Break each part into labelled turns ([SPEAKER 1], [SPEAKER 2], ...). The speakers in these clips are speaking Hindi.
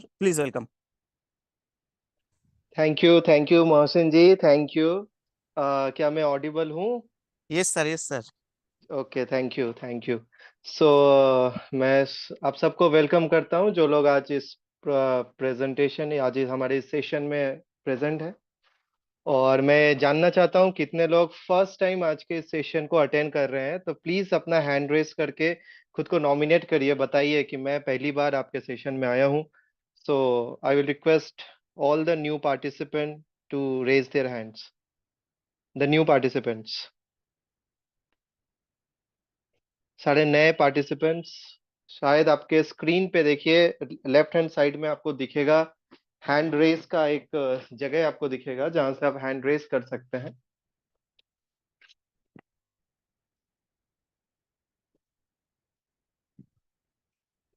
[SPEAKER 1] Please welcome.
[SPEAKER 2] Thank you Mohsin ji, thank you. क्या मैं ऑडिबल हूँ?
[SPEAKER 1] Yes sir, yes sir.
[SPEAKER 2] Okay, thank you, thank you. So मैं आप सबको वेलकम करता हूँ जो लोग आज इस प्रेजेंटेशन आज हमारे इस सेशन में प्रेजेंट है। और मैं जानना चाहता हूँ कितने लोग फर्स्ट टाइम आज के इस सेशन को अटेंड कर रहे हैं। तो प्लीज अपना हैंड रेस करके खुद को नॉमिनेट करिए, बताइए कि मैं पहली बार आपके सेशन में आया हूँ। So I will request all the new participant to raise their hands. The new participants, सारे नए पार्टिसिपेंट्स। शायद आपके स्क्रीन पे देखिए, लेफ्ट हैंड साइड में आपको दिखेगा हैंड रेस का एक जगह आपको दिखेगा जहां से आप हैंड रेस कर सकते हैं।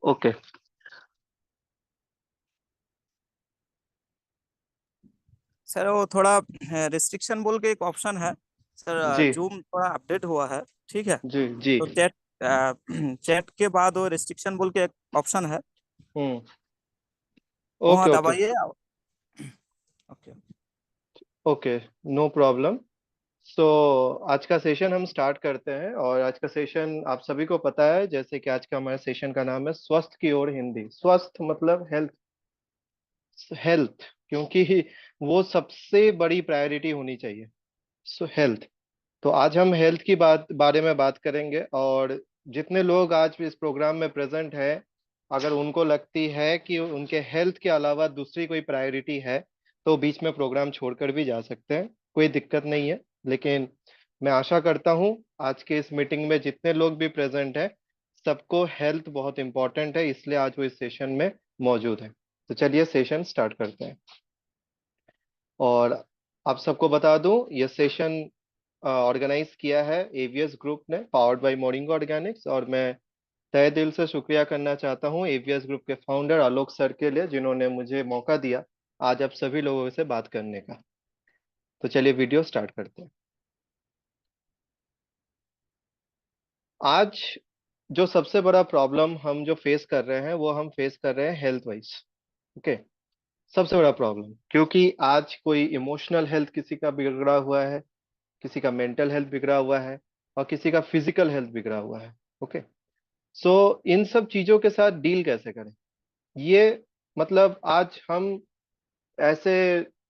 [SPEAKER 2] ओके।
[SPEAKER 1] सर वो थोड़ा रिस्ट्रिक्शन बोल के एक ऑप्शन है सर,
[SPEAKER 2] जी
[SPEAKER 1] जूम थोड़ा अपडेट हुआ है। ठीक है।
[SPEAKER 2] जी जी।
[SPEAKER 1] तो चैट चैट के बाद वो रिस्ट्रिक्शन बोल के एक ऑप्शन है,
[SPEAKER 2] हम्म।
[SPEAKER 1] वहाँ
[SPEAKER 2] ओके ओके
[SPEAKER 1] दबाइए। Okay.
[SPEAKER 2] Okay, no problem. So आज का सेशन हम स्टार्ट करते हैं। और आज का सेशन आप सभी को पता है, जैसे कि आज का हमारे सेशन का नाम है स्वस्थ की ओर हिंदी। स्वस्थ मतलब हेल्थ, हेल्थ, क्योंकि वो सबसे बड़ी प्रायोरिटी होनी चाहिए। सो हेल्थ। तो आज हम हेल्थ की बारे में बात करेंगे। और जितने लोग आज इस प्रोग्राम में प्रेजेंट है, अगर उनको लगती है कि उनके हेल्थ के अलावा दूसरी कोई प्रायोरिटी है, तो बीच में प्रोग्राम छोड़कर भी जा सकते हैं, कोई दिक्कत नहीं है। लेकिन मैं आशा करता हूँ आज के इस मीटिंग में जितने लोग भी प्रेजेंट हैं, सबको हेल्थ बहुत इंपॉर्टेंट है, इसलिए आज वो इस सेशन में मौजूद है। तो चलिए सेशन स्टार्ट करते हैं। और आप सबको बता दूं, ये सेशन ऑर्गेनाइज किया है एवीएस ग्रुप ने, पावर्ड बाय मोरिंगो ऑर्गेनिक्स। और मैं तहे दिल से शुक्रिया करना चाहता हूँ एवीएस ग्रुप के फाउंडर आलोक सर के लिए, जिन्होंने मुझे मौका दिया आज आप सभी लोगों से बात करने का। तो चलिए वीडियो स्टार्ट करते हैं। आज जो सबसे बड़ा प्रॉब्लम हम जो फेस कर रहे हैं, वो हम फेस कर रहे हैं हेल्थ वाइज। ओके। सबसे बड़ा प्रॉब्लम, क्योंकि आज कोई इमोशनल हेल्थ किसी का बिगड़ा हुआ है, किसी का मेंटल हेल्थ बिगड़ा हुआ है, और किसी का फिजिकल हेल्थ बिगड़ा हुआ है। ओके। सो इन सब चीजों के साथ डील कैसे करें, ये मतलब आज हम ऐसे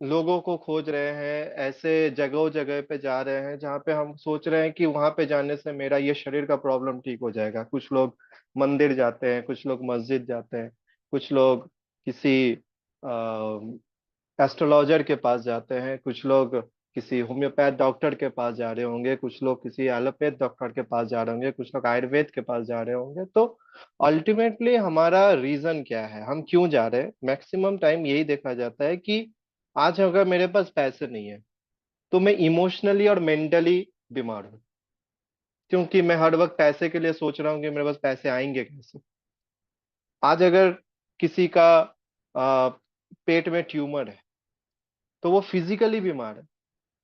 [SPEAKER 2] लोगों को खोज रहे हैं, ऐसे जगह जगह पे जा रहे हैं जहाँ पे हम सोच रहे हैं कि वहां पे जाने से मेरा ये शरीर का प्रॉब्लम ठीक हो जाएगा। कुछ लोग मंदिर जाते हैं, कुछ लोग मस्जिद जाते हैं, कुछ लोग किसी एस्ट्रोलॉजर के पास जाते हैं, कुछ लोग किसी होम्योपैथ डॉक्टर के पास जा रहे होंगे, कुछ लोग किसी एलोपैथ डॉक्टर के पास जा रहे होंगे, कुछ लोग आयुर्वेद के पास जा रहे होंगे। तो अल्टीमेटली हमारा रीजन क्या है, हम क्यों जा रहे हैं? मैक्सिमम टाइम यही देखा जाता है कि आज अगर मेरे पास पैसे नहीं है, तो मैं इमोशनली और मेंटली बीमार हूँ, क्योंकि मैं हर वक्त पैसे के लिए सोच रहा हूँ कि मेरे पास पैसे आएंगे कैसे। आज अगर किसी का आ, पेट में ट्यूमर है, तो वो फिजिकली बीमार है,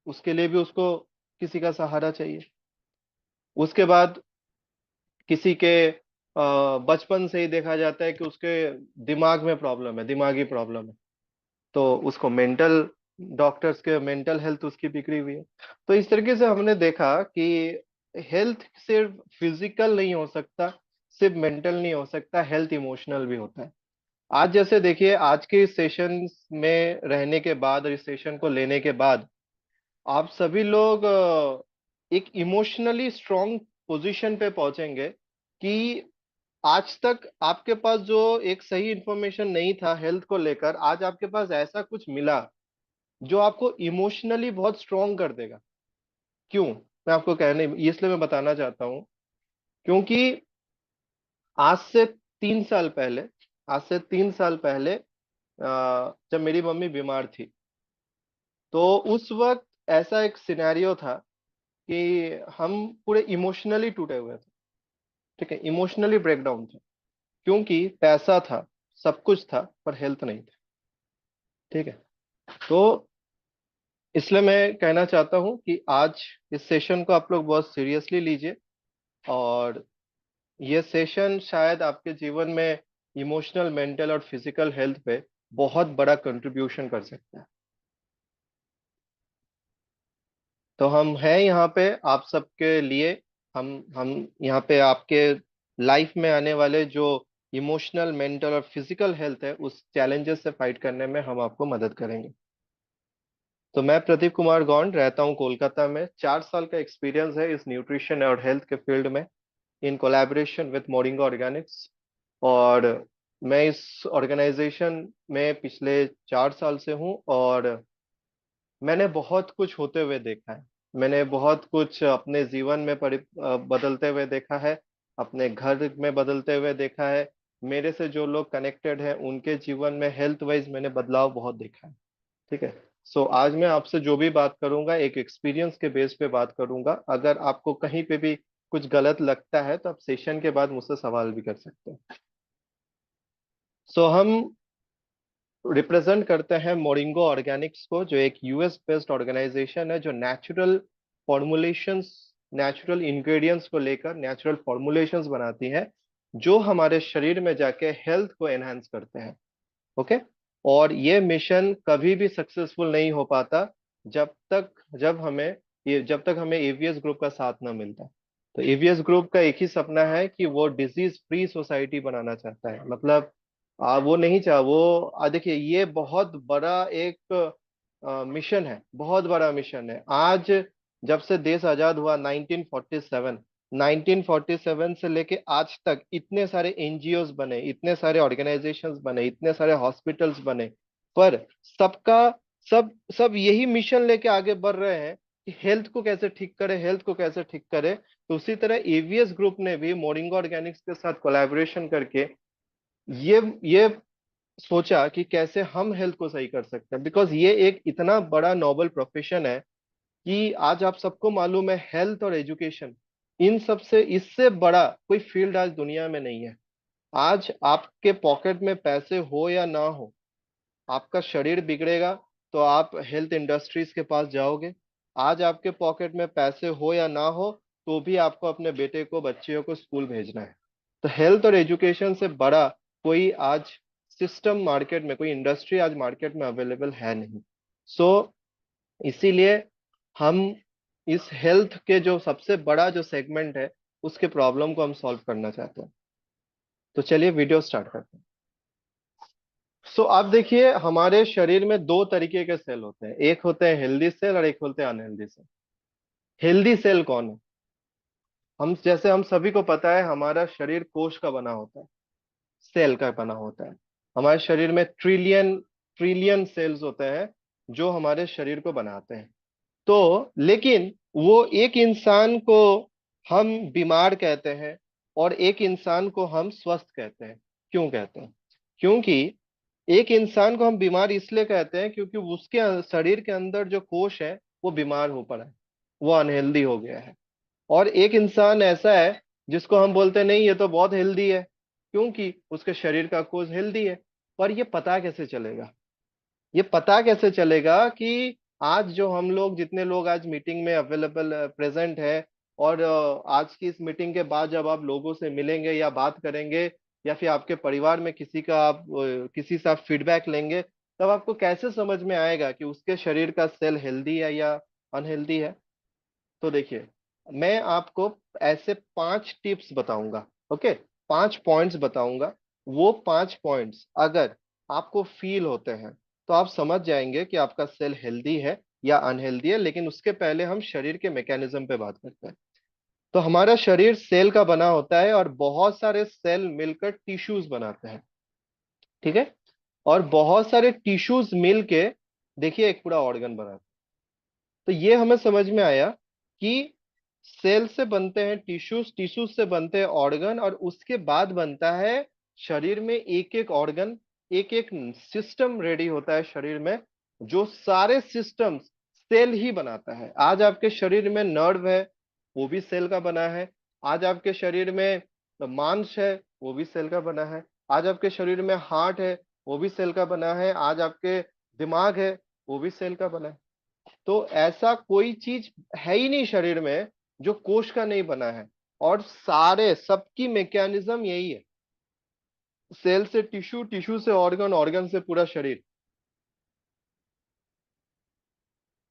[SPEAKER 2] उसके लिए भी उसको किसी का सहारा चाहिए। उसके बाद किसी के बचपन से ही देखा जाता है कि उसके दिमाग में प्रॉब्लम है, दिमागी प्रॉब्लम है, तो उसको मेंटल, डॉक्टर्स के मेंटल हेल्थ उसकी बिगड़ी हुई है। तो इस तरीके से हमने देखा कि हेल्थ सिर्फ फिजिकल नहीं हो सकता, सिर्फ मेंटल नहीं हो सकता, हेल्थ इमोशनल भी होता है। आज जैसे देखिए, आज के इस सेशन में रहने के बाद और इस सेशन को लेने के बाद आप सभी लोग एक इमोशनली स्ट्रांग पोजीशन पे पहुंचेंगे कि आज तक आपके पास जो एक सही इंफॉर्मेशन नहीं था हेल्थ को लेकर, आज आपके पास ऐसा कुछ मिला जो आपको इमोशनली बहुत स्ट्रांग कर देगा। क्यों? मैं आपको कहने इसलिए मैं बताना चाहता हूँ, क्योंकि आज से 3 साल पहले, आज से 3 साल पहले जब मेरी मम्मी बीमार थी, तो उस वक्त ऐसा एक सिनेरियो था कि हम पूरे इमोशनली टूटे हुए थे। ठीक है, इमोशनली ब्रेकडाउन था, क्योंकि पैसा था, सब कुछ था, पर हेल्थ नहीं था। ठीक है। तो इसलिए मैं कहना चाहता हूँ कि आज इस सेशन को आप लोग बहुत सीरियसली लीजिए। और ये सेशन शायद आपके जीवन में इमोशनल, मेंटल और फिजिकल हेल्थ पे बहुत बड़ा कंट्रीब्यूशन कर सकता है। तो हम हैं यहाँ पे आप सबके लिए। हम यहाँ पे आपके लाइफ में आने वाले जो इमोशनल, मेंटल और फिजिकल हेल्थ है, उस चैलेंजेस से फाइट करने में हम आपको मदद करेंगे। तो मैं प्रदीप कुमार गौंड रहता हूँ कोलकाता में। 4 साल का एक्सपीरियंस है इस न्यूट्रिशन और हेल्थ के फील्ड में, in collaboration with moringa Organics. और मैं इस ऑर्गेनाइजेशन में पिछले 4 साल से हूँ, और मैंने बहुत कुछ होते हुए देखा है। मैंने बहुत कुछ अपने जीवन में बदलते हुए देखा है, अपने घर में बदलते हुए देखा है। मेरे से जो लोग कनेक्टेड हैं उनके जीवन में हेल्थ वाइज मैंने बदलाव बहुत देखा है। ठीक है। सो आज मैं आपसे जो भी बात करूंगा एक एक्सपीरियंस के बेस पे बात करूंगा। अगर आपको कहीं पे भी कुछ गलत लगता है तो आप सेशन के बाद मुझसे सवाल भी कर सकते हैं। हम रिप्रेजेंट करते हैं मोरिंगो ऑर्गेनिक्स को, जो एक यूएस बेस्ड ऑर्गेनाइजेशन है जो नेचुरल फॉर्मुलेशंस, नेचुरल इंग्रेडिएंट्स को लेकर नेचुरल फॉर्मुलेशंस बनाती है, जो हमारे शरीर में जाके हेल्थ को एनहांस करते हैं। ओके। और ये मिशन कभी भी सक्सेसफुल नहीं हो पाता जब तक हमें एवीएस ग्रुप का साथ ना मिलता। तो एवीएस ग्रुप का एक ही सपना है कि वो डिजीज फ्री सोसाइटी बनाना चाहता है। मतलब वो नहीं चाह वो देखिए, ये बहुत बड़ा एक मिशन है, बहुत बड़ा मिशन है। आज जब से देश आजाद हुआ 1947, 1947 से लेके आज तक इतने सारे एनजीओज बने, इतने सारे ऑर्गेनाइजेशंस बने, इतने सारे हॉस्पिटल्स बने, पर सबका सब सब यही मिशन लेके आगे बढ़ रहे हैं कि हेल्थ को कैसे ठीक करे, हेल्थ को कैसे ठीक करे। तो उसी तरह एवीएस ग्रुप ने भी मोरिंगा ऑर्गेनिक्स के साथ कोलैबोरेशन करके ये सोचा कि कैसे हम हेल्थ को सही कर सकते हैं, बिकॉज ये एक इतना बड़ा नोबल प्रोफेशन है कि आज आप सबको मालूम है हेल्थ और एजुकेशन, इन सब से इससे बड़ा कोई फील्ड आज दुनिया में नहीं है। आज आपके पॉकेट में पैसे हो या ना हो, आपका शरीर बिगड़ेगा तो आप हेल्थ इंडस्ट्रीज के पास जाओगे। आज आपके पॉकेट में पैसे हो या ना हो, तो भी आपको अपने बेटे को, बच्चियों को स्कूल भेजना है। तो हेल्थ और एजुकेशन से बड़ा कोई आज सिस्टम मार्केट में, कोई इंडस्ट्री आज मार्केट में अवेलेबल है नहीं। सो इसीलिए हम इस हेल्थ के जो सबसे बड़ा जो सेगमेंट है, उसके प्रॉब्लम को हम सॉल्व करना चाहते हैं। तो चलिए वीडियो स्टार्ट करते हैं। आप देखिए, हमारे शरीर में दो तरीके के सेल होते हैं, एक होते हैं हेल्दी सेल और एक होते हैं अनहेल्दी सेल। हेल्दी सेल कौन है? हम सभी को पता है हमारा शरीर कोश का बना होता है, सेल का बना होता है। हमारे शरीर में ट्रिलियन ट्रिलियन सेल्स होते हैं जो हमारे शरीर को बनाते हैं। तो लेकिन वो एक इंसान को हम बीमार कहते हैं और एक इंसान को हम स्वस्थ कहते हैं। क्यों कहते हैं? क्योंकि एक इंसान को हम बीमार इसलिए कहते हैं क्योंकि उसके शरीर के अंदर जो कोश है वो बीमार हो पड़ा है, वो अनहेल्दी हो गया है। और एक इंसान ऐसा है जिसको हम बोलते हैं नहीं ये तो बहुत हेल्दी है, क्योंकि उसके शरीर का कोश हेल्दी है। पर ये पता कैसे चलेगा? ये पता कैसे चलेगा कि आज जो हम लोग, जितने लोग आज मीटिंग में अवेलेबल प्रेजेंट है, और आज की इस मीटिंग के बाद जब आप लोगों से मिलेंगे या बात करेंगे, या फिर आपके परिवार में किसी का आप किसी से आप फीडबैक लेंगे, तब आपको कैसे समझ में आएगा कि उसके शरीर का सेल हेल्दी है या अनहेल्दी है? तो देखिए, मैं आपको ऐसे 5 टिप्स बताऊंगा। ओके, 5 पॉइंट्स बताऊंगा। वो 5 पॉइंट्स अगर आपको फील होते हैं तो आप समझ जाएंगे कि आपका सेल हेल्दी है या अनहेल्दी है। लेकिन उसके पहले हम शरीर के मैकेनिज्म पे बात करते हैं। तो हमारा शरीर सेल का बना होता है और बहुत सारे सेल मिलकर टिश्यूज बनाते हैं। ठीक है। और बहुत सारे टिश्यूज मिलके देखिए एक पूरा ऑर्गन बनाते हैं। तो ये हमें समझ में आया कि सेल से बनते हैं टिश्यूज, टिश्यूज से बनते हैं ऑर्गन, और उसके बाद बनता है शरीर में एक एक ऑर्गन, एक एक सिस्टम रेडी होता है शरीर में, जो सारे सिस्टम्स सेल ही बनाता है। आज आपके शरीर में नर्व है, वो भी सेल का बना है। आज आपके शरीर में मांस है, वो भी सेल का बना है। आज आपके शरीर में हार्ट है, वो भी सेल का बना है। आज आपके दिमाग है, वो भी सेल का बना है। तो ऐसा कोई चीज है ही नहीं शरीर में जो कोश का नहीं बना है। और सारे सबकी मैकेनिज्म यही है। सेल से टिश्यू, टिश्यू से ऑर्गन, ऑर्गन से पूरा शरीर।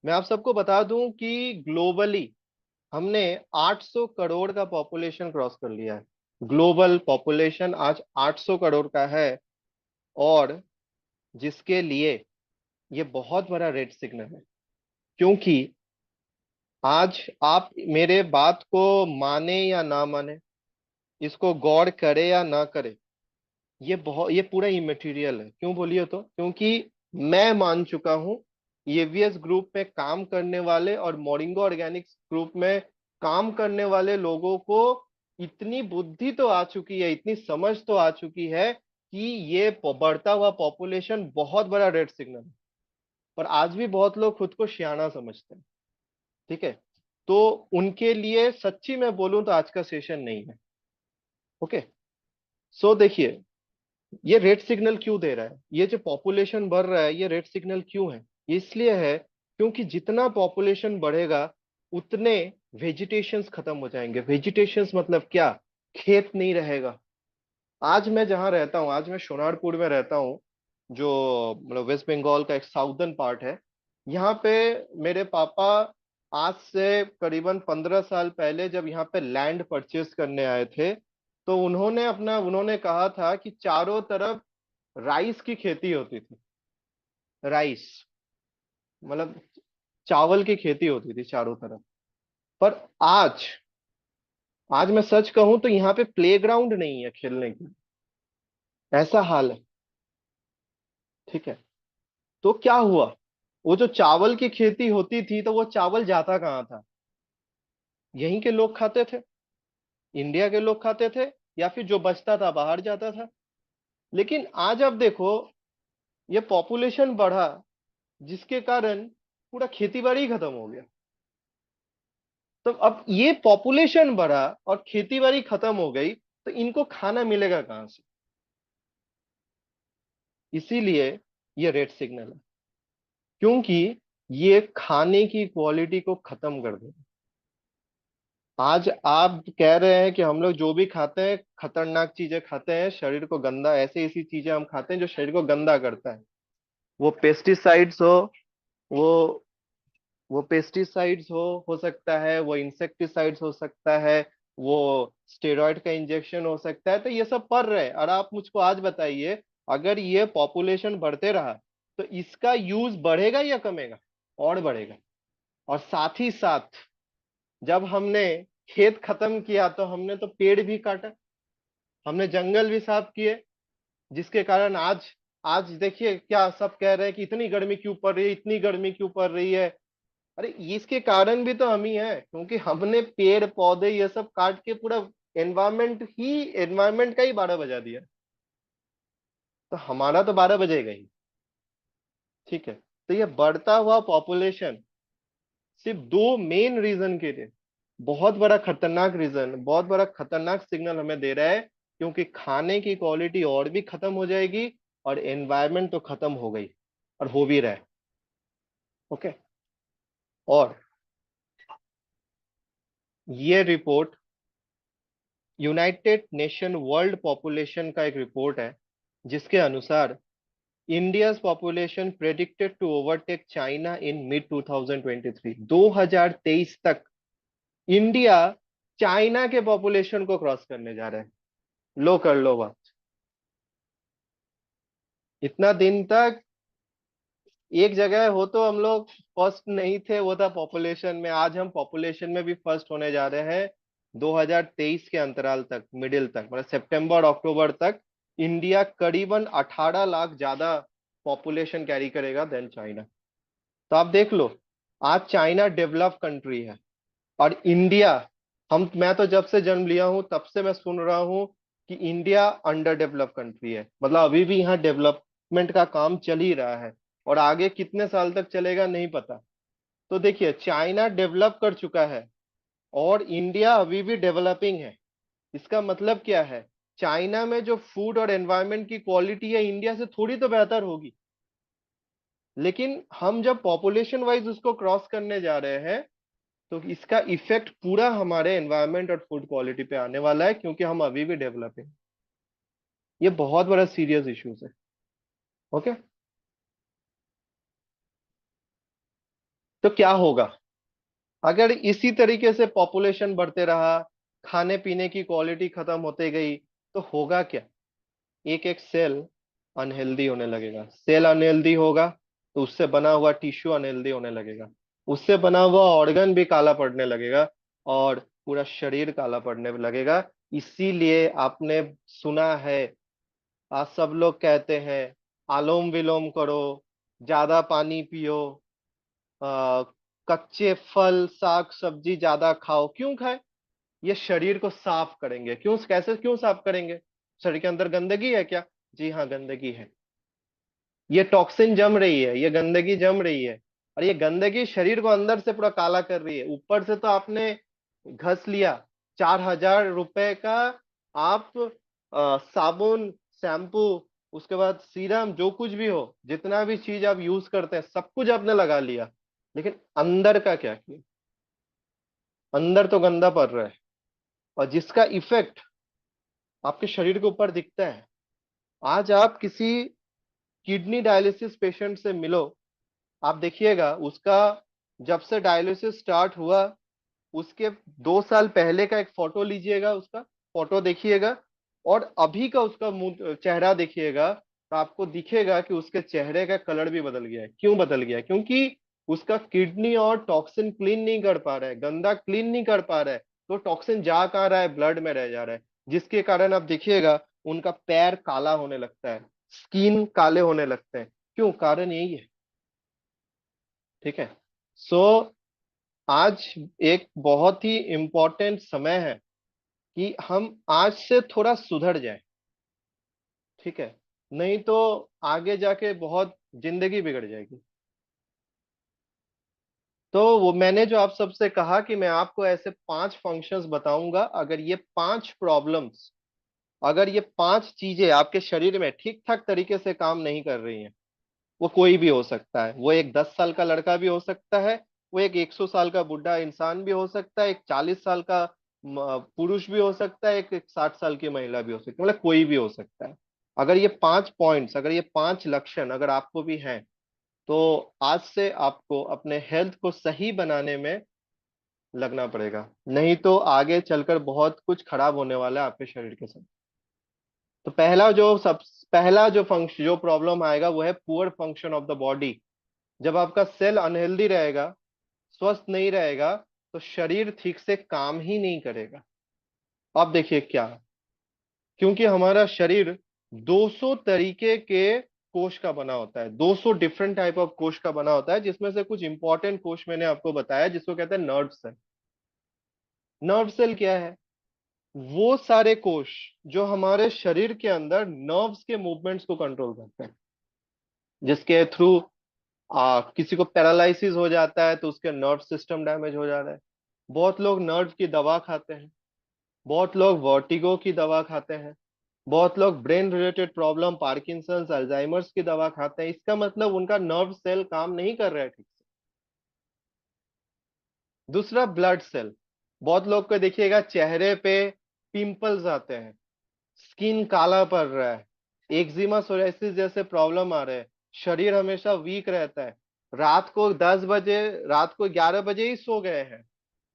[SPEAKER 2] मैं आप सबको बता दूं कि ग्लोबली हमने 800 करोड़ का पॉपुलेशन क्रॉस कर लिया है। ग्लोबल पॉपुलेशन आज 800 करोड़ का है, और जिसके लिए ये बहुत बड़ा रेड सिग्नल है। क्योंकि आज आप मेरे बात को माने या ना माने, इसको गौर करे या ना करे, ये पूरा इमेटीरियल है। क्यों बोलिए तो? क्योंकि मैं मान चुका हूं, ईवीएस ग्रुप में काम करने वाले और मोरिंगो ऑर्गेनिक्स ग्रुप में काम करने वाले लोगों को इतनी बुद्धि तो आ चुकी है, इतनी समझ तो आ चुकी है कि ये बढ़ता हुआ पॉपुलेशन बहुत बड़ा रेड सिग्नल है। पर आज भी बहुत लोग खुद को सियाना समझते हैं। ठीक है, तो उनके लिए सच्ची मैं बोलूं तो आज का सेशन नहीं है। ओके, सो देखिए, ये रेड सिग्नल क्यों दे रहा है? ये जो पॉपुलेशन बढ़ रहा है, ये रेड सिग्नल क्यों है? ये इसलिए है क्योंकि जितना पॉपुलेशन बढ़ेगा उतने वेजिटेशंस खत्म हो जाएंगे। वेजिटेशंस मतलब क्या? खेत नहीं रहेगा। आज मैं जहां रहता हूँ, आज मैं सोनारपुर में रहता हूँ, जो मतलब वेस्ट बंगाल का एक साउदर्न पार्ट है। यहाँ पे मेरे पापा आज से करीबन 15 साल पहले जब यहाँ पे लैंड परचेस करने आए थे, तो उन्होंने कहा था कि चारों तरफ राइस की खेती होती थी। राइस मतलब चावल की खेती होती थी चारों तरफ। पर आज आज मैं सच कहूं तो यहाँ पे प्लेग्राउंड नहीं है खेलने की, ऐसा हाल है। ठीक है, तो क्या हुआ? वो जो चावल की खेती होती थी, तो वो चावल जाता कहाँ था? यहीं के लोग खाते थे, इंडिया के लोग खाते थे, या फिर जो बचता था बाहर जाता था। लेकिन आज अब देखो, ये पॉपुलेशन बढ़ा, जिसके कारण पूरा खेती बाड़ी ही खत्म हो गया। तो अब ये पॉपुलेशन बढ़ा और खेती बाड़ी खत्म हो गई, तो इनको खाना मिलेगा कहां से? इसीलिए ये रेड सिग्नल है, क्योंकि ये खाने की क्वालिटी को खत्म कर देगा। आज आप कह रहे हैं कि हम लोग जो भी खाते हैं खतरनाक चीजें खाते हैं, शरीर को गंदा, ऐसे ऐसी चीजें हम खाते हैं जो शरीर को गंदा करता है। वो पेस्टिसाइड्स वो वो पेस्टिसाइड्स हो सकता है, वो इंसेक्टिसाइड्स हो सकता है, वो स्टेरॉइड का इंजेक्शन हो सकता है। तो ये सब पड़ रहे हैं, और आप मुझको आज बताइए, अगर ये पॉपुलेशन बढ़ते रहा तो इसका यूज बढ़ेगा या कमेगा? और बढ़ेगा। और साथ ही साथ जब हमने खेत खत्म किया तो हमने तो पेड़ भी काटा, हमने जंगल भी साफ किए, जिसके कारण आज आज देखिए क्या सब कह रहे हैं कि इतनी गर्मी क्यों पड़ रही है, इतनी गर्मी क्यों पड़ रही है। अरे इसके कारण भी तो हम ही है, क्योंकि हमने पेड़ पौधे ये सब काट के पूरा एनवायरमेंट का ही 12 बजा दिया। तो हमारा तो 12 बजेगा ही। ठीक है, तो ये बढ़ता हुआ पॉपुलेशन सिर्फ दो मेन रीजन के लिए बहुत बड़ा खतरनाक रीजन, बहुत बड़ा खतरनाक सिग्नल हमें दे रहा है। क्योंकि खाने की क्वालिटी और भी खत्म हो जाएगी, और एनवायरमेंट तो खत्म हो गई और हो भी रहा है। ओके, और ये report United nation world population का एक रिपोर्ट है, जिसके अनुसार India's population predicted to overtake China in mid 2023। 2023 तक इंडिया चाइना के पॉपुलेशन को क्रॉस करने जा रहा है। लो कर लो बात। इतना दिन तक एक जगह हो तो हम लोग फर्स्ट नहीं थे, वो था पॉपुलेशन में। आज हम पॉपुलेशन में भी फर्स्ट होने जा रहे हैं। 2023 के अंतराल तक, मिडिल तक, मतलब सितंबर अक्टूबर तक इंडिया करीबन 18 लाख ज्यादा पॉपुलेशन कैरी करेगा देन चाइना। तो आप देख लो, आज चाइना डेवलप कंट्री है, और इंडिया, हम मैं तो जब से जन्म लिया हूं तब से मैं सुन रहा हूं कि इंडिया अंडर डेवलप कंट्री है। मतलब अभी भी यहाँ डेवलपमेंट का काम चल ही रहा है, और आगे कितने साल तक चलेगा नहीं पता। तो देखिए, चाइना डेवलप कर चुका है और इंडिया अभी भी डेवलपिंग है। इसका मतलब क्या है? चाइना में जो फूड और एनवायरनमेंट की क्वालिटी है, इंडिया से थोड़ी तो बेहतर होगी। लेकिन हम जब पॉपुलेशन वाइज उसको क्रॉस करने जा रहे हैं, तो इसका इफेक्ट पूरा हमारे एनवायरनमेंट और फूड क्वालिटी पे आने वाला है, क्योंकि हम अभी भी डेवलपिंग। ये बहुत बड़ा सीरियस इश्यूज है। ओके, तो क्या होगा अगर इसी तरीके से पॉपुलेशन बढ़ते रहा, खाने पीने की क्वालिटी खत्म होते गई, तो होगा क्या? एक एक सेल अनहेल्दी होने लगेगा। सेल अनहेल्दी होगा तो उससे बना हुआ टिश्यू अनहेल्दी होने लगेगा, उससे बना हुआ ऑर्गन भी काला पड़ने लगेगा, और पूरा शरीर काला पड़ने लगेगा। इसीलिए आपने सुना है, आज सब लोग कहते हैं आलोम विलोम करो, ज्यादा पानी पियो, आ, कच्चे फल साग सब्जी ज्यादा खाओ। क्यों खाए? ये शरीर को साफ करेंगे। क्यों, कैसे, क्यों साफ करेंगे? शरीर के अंदर गंदगी है क्या? जी हाँ, गंदगी है। ये टॉक्सिन जम रही है, ये गंदगी जम रही है, और ये गंदगी शरीर को अंदर से पूरा काला कर रही है। ऊपर से तो आपने घस लिया 4,000 रुपए का, आप साबुन, शैम्पू, उसके बाद सीरम, जो कुछ भी हो, जितना भी चीज आप यूज करते हैं, सब कुछ आपने लगा लिया, लेकिन अंदर का क्या किया? अंदर तो गंदा पड़ रहा है, और जिसका इफेक्ट आपके शरीर के ऊपर दिखता है। आज आप किसी किडनी डायलिसिस पेशेंट से मिलो, आप देखिएगा उसका, जब से डायलिसिस स्टार्ट हुआ उसके 2 साल पहले का एक फोटो लीजिएगा, उसका फोटो देखिएगा, और अभी का उसका मुंह चेहरा देखिएगा, तो आपको दिखेगा कि उसके चेहरे का कलर भी बदल गया है। क्यों बदल गया है? क्योंकि उसका किडनी और टॉक्सिन क्लीन नहीं कर पा रहा है, गंदा क्लीन नहीं कर पा रहा है, तो टॉक्सिन जा कहाँ रहा है? ब्लड में रह जा रहा है, जिसके कारण आप देखिएगा उनका पैर काला होने लगता है, स्किन काले होने लगते हैं। क्यों? कारण यही है। ठीक है। सो आज एक बहुत ही इंपॉर्टेंट समय है कि हम आज से थोड़ा सुधर जाए। ठीक है, नहीं तो आगे जाके बहुत जिंदगी बिगड़ जाएगी। तो वो मैंने जो आप सबसे कहा कि मैं आपको ऐसे 5 फंक्शंस बताऊंगा, अगर ये 5 प्रॉब्लम्स, अगर ये 5 चीजें आपके शरीर में ठीक ठाक तरीके से काम नहीं कर रही हैं, वो कोई भी हो सकता है, वो एक 10 साल का लड़का भी हो सकता है, वो एक 100 साल का बुढ़ा इंसान भी हो सकता है, एक 40 साल का पुरुष भी हो सकता है, एक 60 साल की महिला भी हो सकती है, मतलब कोई भी हो सकता है। अगर ये 5 पॉइंट्स, अगर ये 5 लक्षण अगर आपको भी हैं, तो आज से आपको अपने हेल्थ को सही बनाने में लगना पड़ेगा, नहीं तो आगे चलकर बहुत कुछ खराब होने वाला है आपके शरीर के साथ। तो पहला जो फंक्शन, जो प्रॉब्लम आएगा, वो है poor function of the body. जब आपका सेल अनहेल्दी रहेगा, स्वस्थ नहीं रहेगा, तो शरीर ठीक से काम ही नहीं करेगा। अब देखिए क्या, क्योंकि हमारा शरीर 200 तरीके के कोश का बना होता है, 200 डिफरेंट टाइप ऑफ कोश का बना होता है, जिसमें से कुछ इंपॉर्टेंट कोश मैंने आपको बताया, जिसको कहते हैं नर्व सेल। नर्व सेल क्या है? वो सारे कोश जो हमारे शरीर के अंदर नर्व्स के मूवमेंट्स को कंट्रोल करते हैं, जिसके थ्रू किसी को पैरालिसिस हो जाता है तो उसके नर्व सिस्टम डैमेज हो जा रहा है। बहुत लोग नर्व की दवा खाते हैं, बहुत लोग वर्टिगो की दवा खाते हैं, बहुत लोग brain related problem, Parkinson's, Alzheimer's की दवा खाते हैं। इसका मतलब उनका नर्व सेल काम नहीं कर रहा है ठीक से। दूसरा, ब्लड सेल। बहुत लोग को देखिएगा चेहरे पे पिंपल्स आते हैं, स्किन काला पड़ रहा है, एक्जिमा सोराइसिस जैसे प्रॉब्लम आ रहे हैं, शरीर हमेशा वीक रहता है। रात को 11 बजे ही सो गए हैं,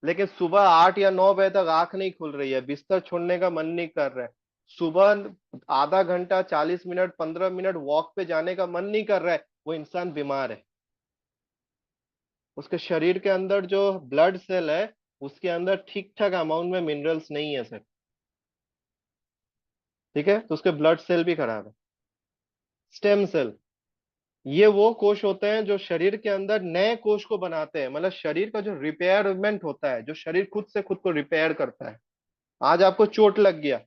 [SPEAKER 2] लेकिन सुबह 8 या 9 बजे तक आंख नहीं खुल रही है, बिस्तर छोड़ने का मन नहीं कर रहा है। सुबह आधा घंटा, 40 मिनट, 15 मिनट वॉक पे जाने का मन नहीं कर रहा है, वो इंसान बीमार है। उसके शरीर के अंदर जो ब्लड सेल है, उसके अंदर ठीक ठाक अमाउंट में मिनरल्स नहीं है सर। ठीक है, तो उसके ब्लड सेल भी खराब है। स्टेम सेल, ये वो कोश होते हैं जो शरीर के अंदर नए कोश को बनाते हैं, मतलब शरीर का जो रिपेयरमेंट होता है, जो शरीर खुद से खुद को रिपेयर करता है। आज आपको चोट लग गया,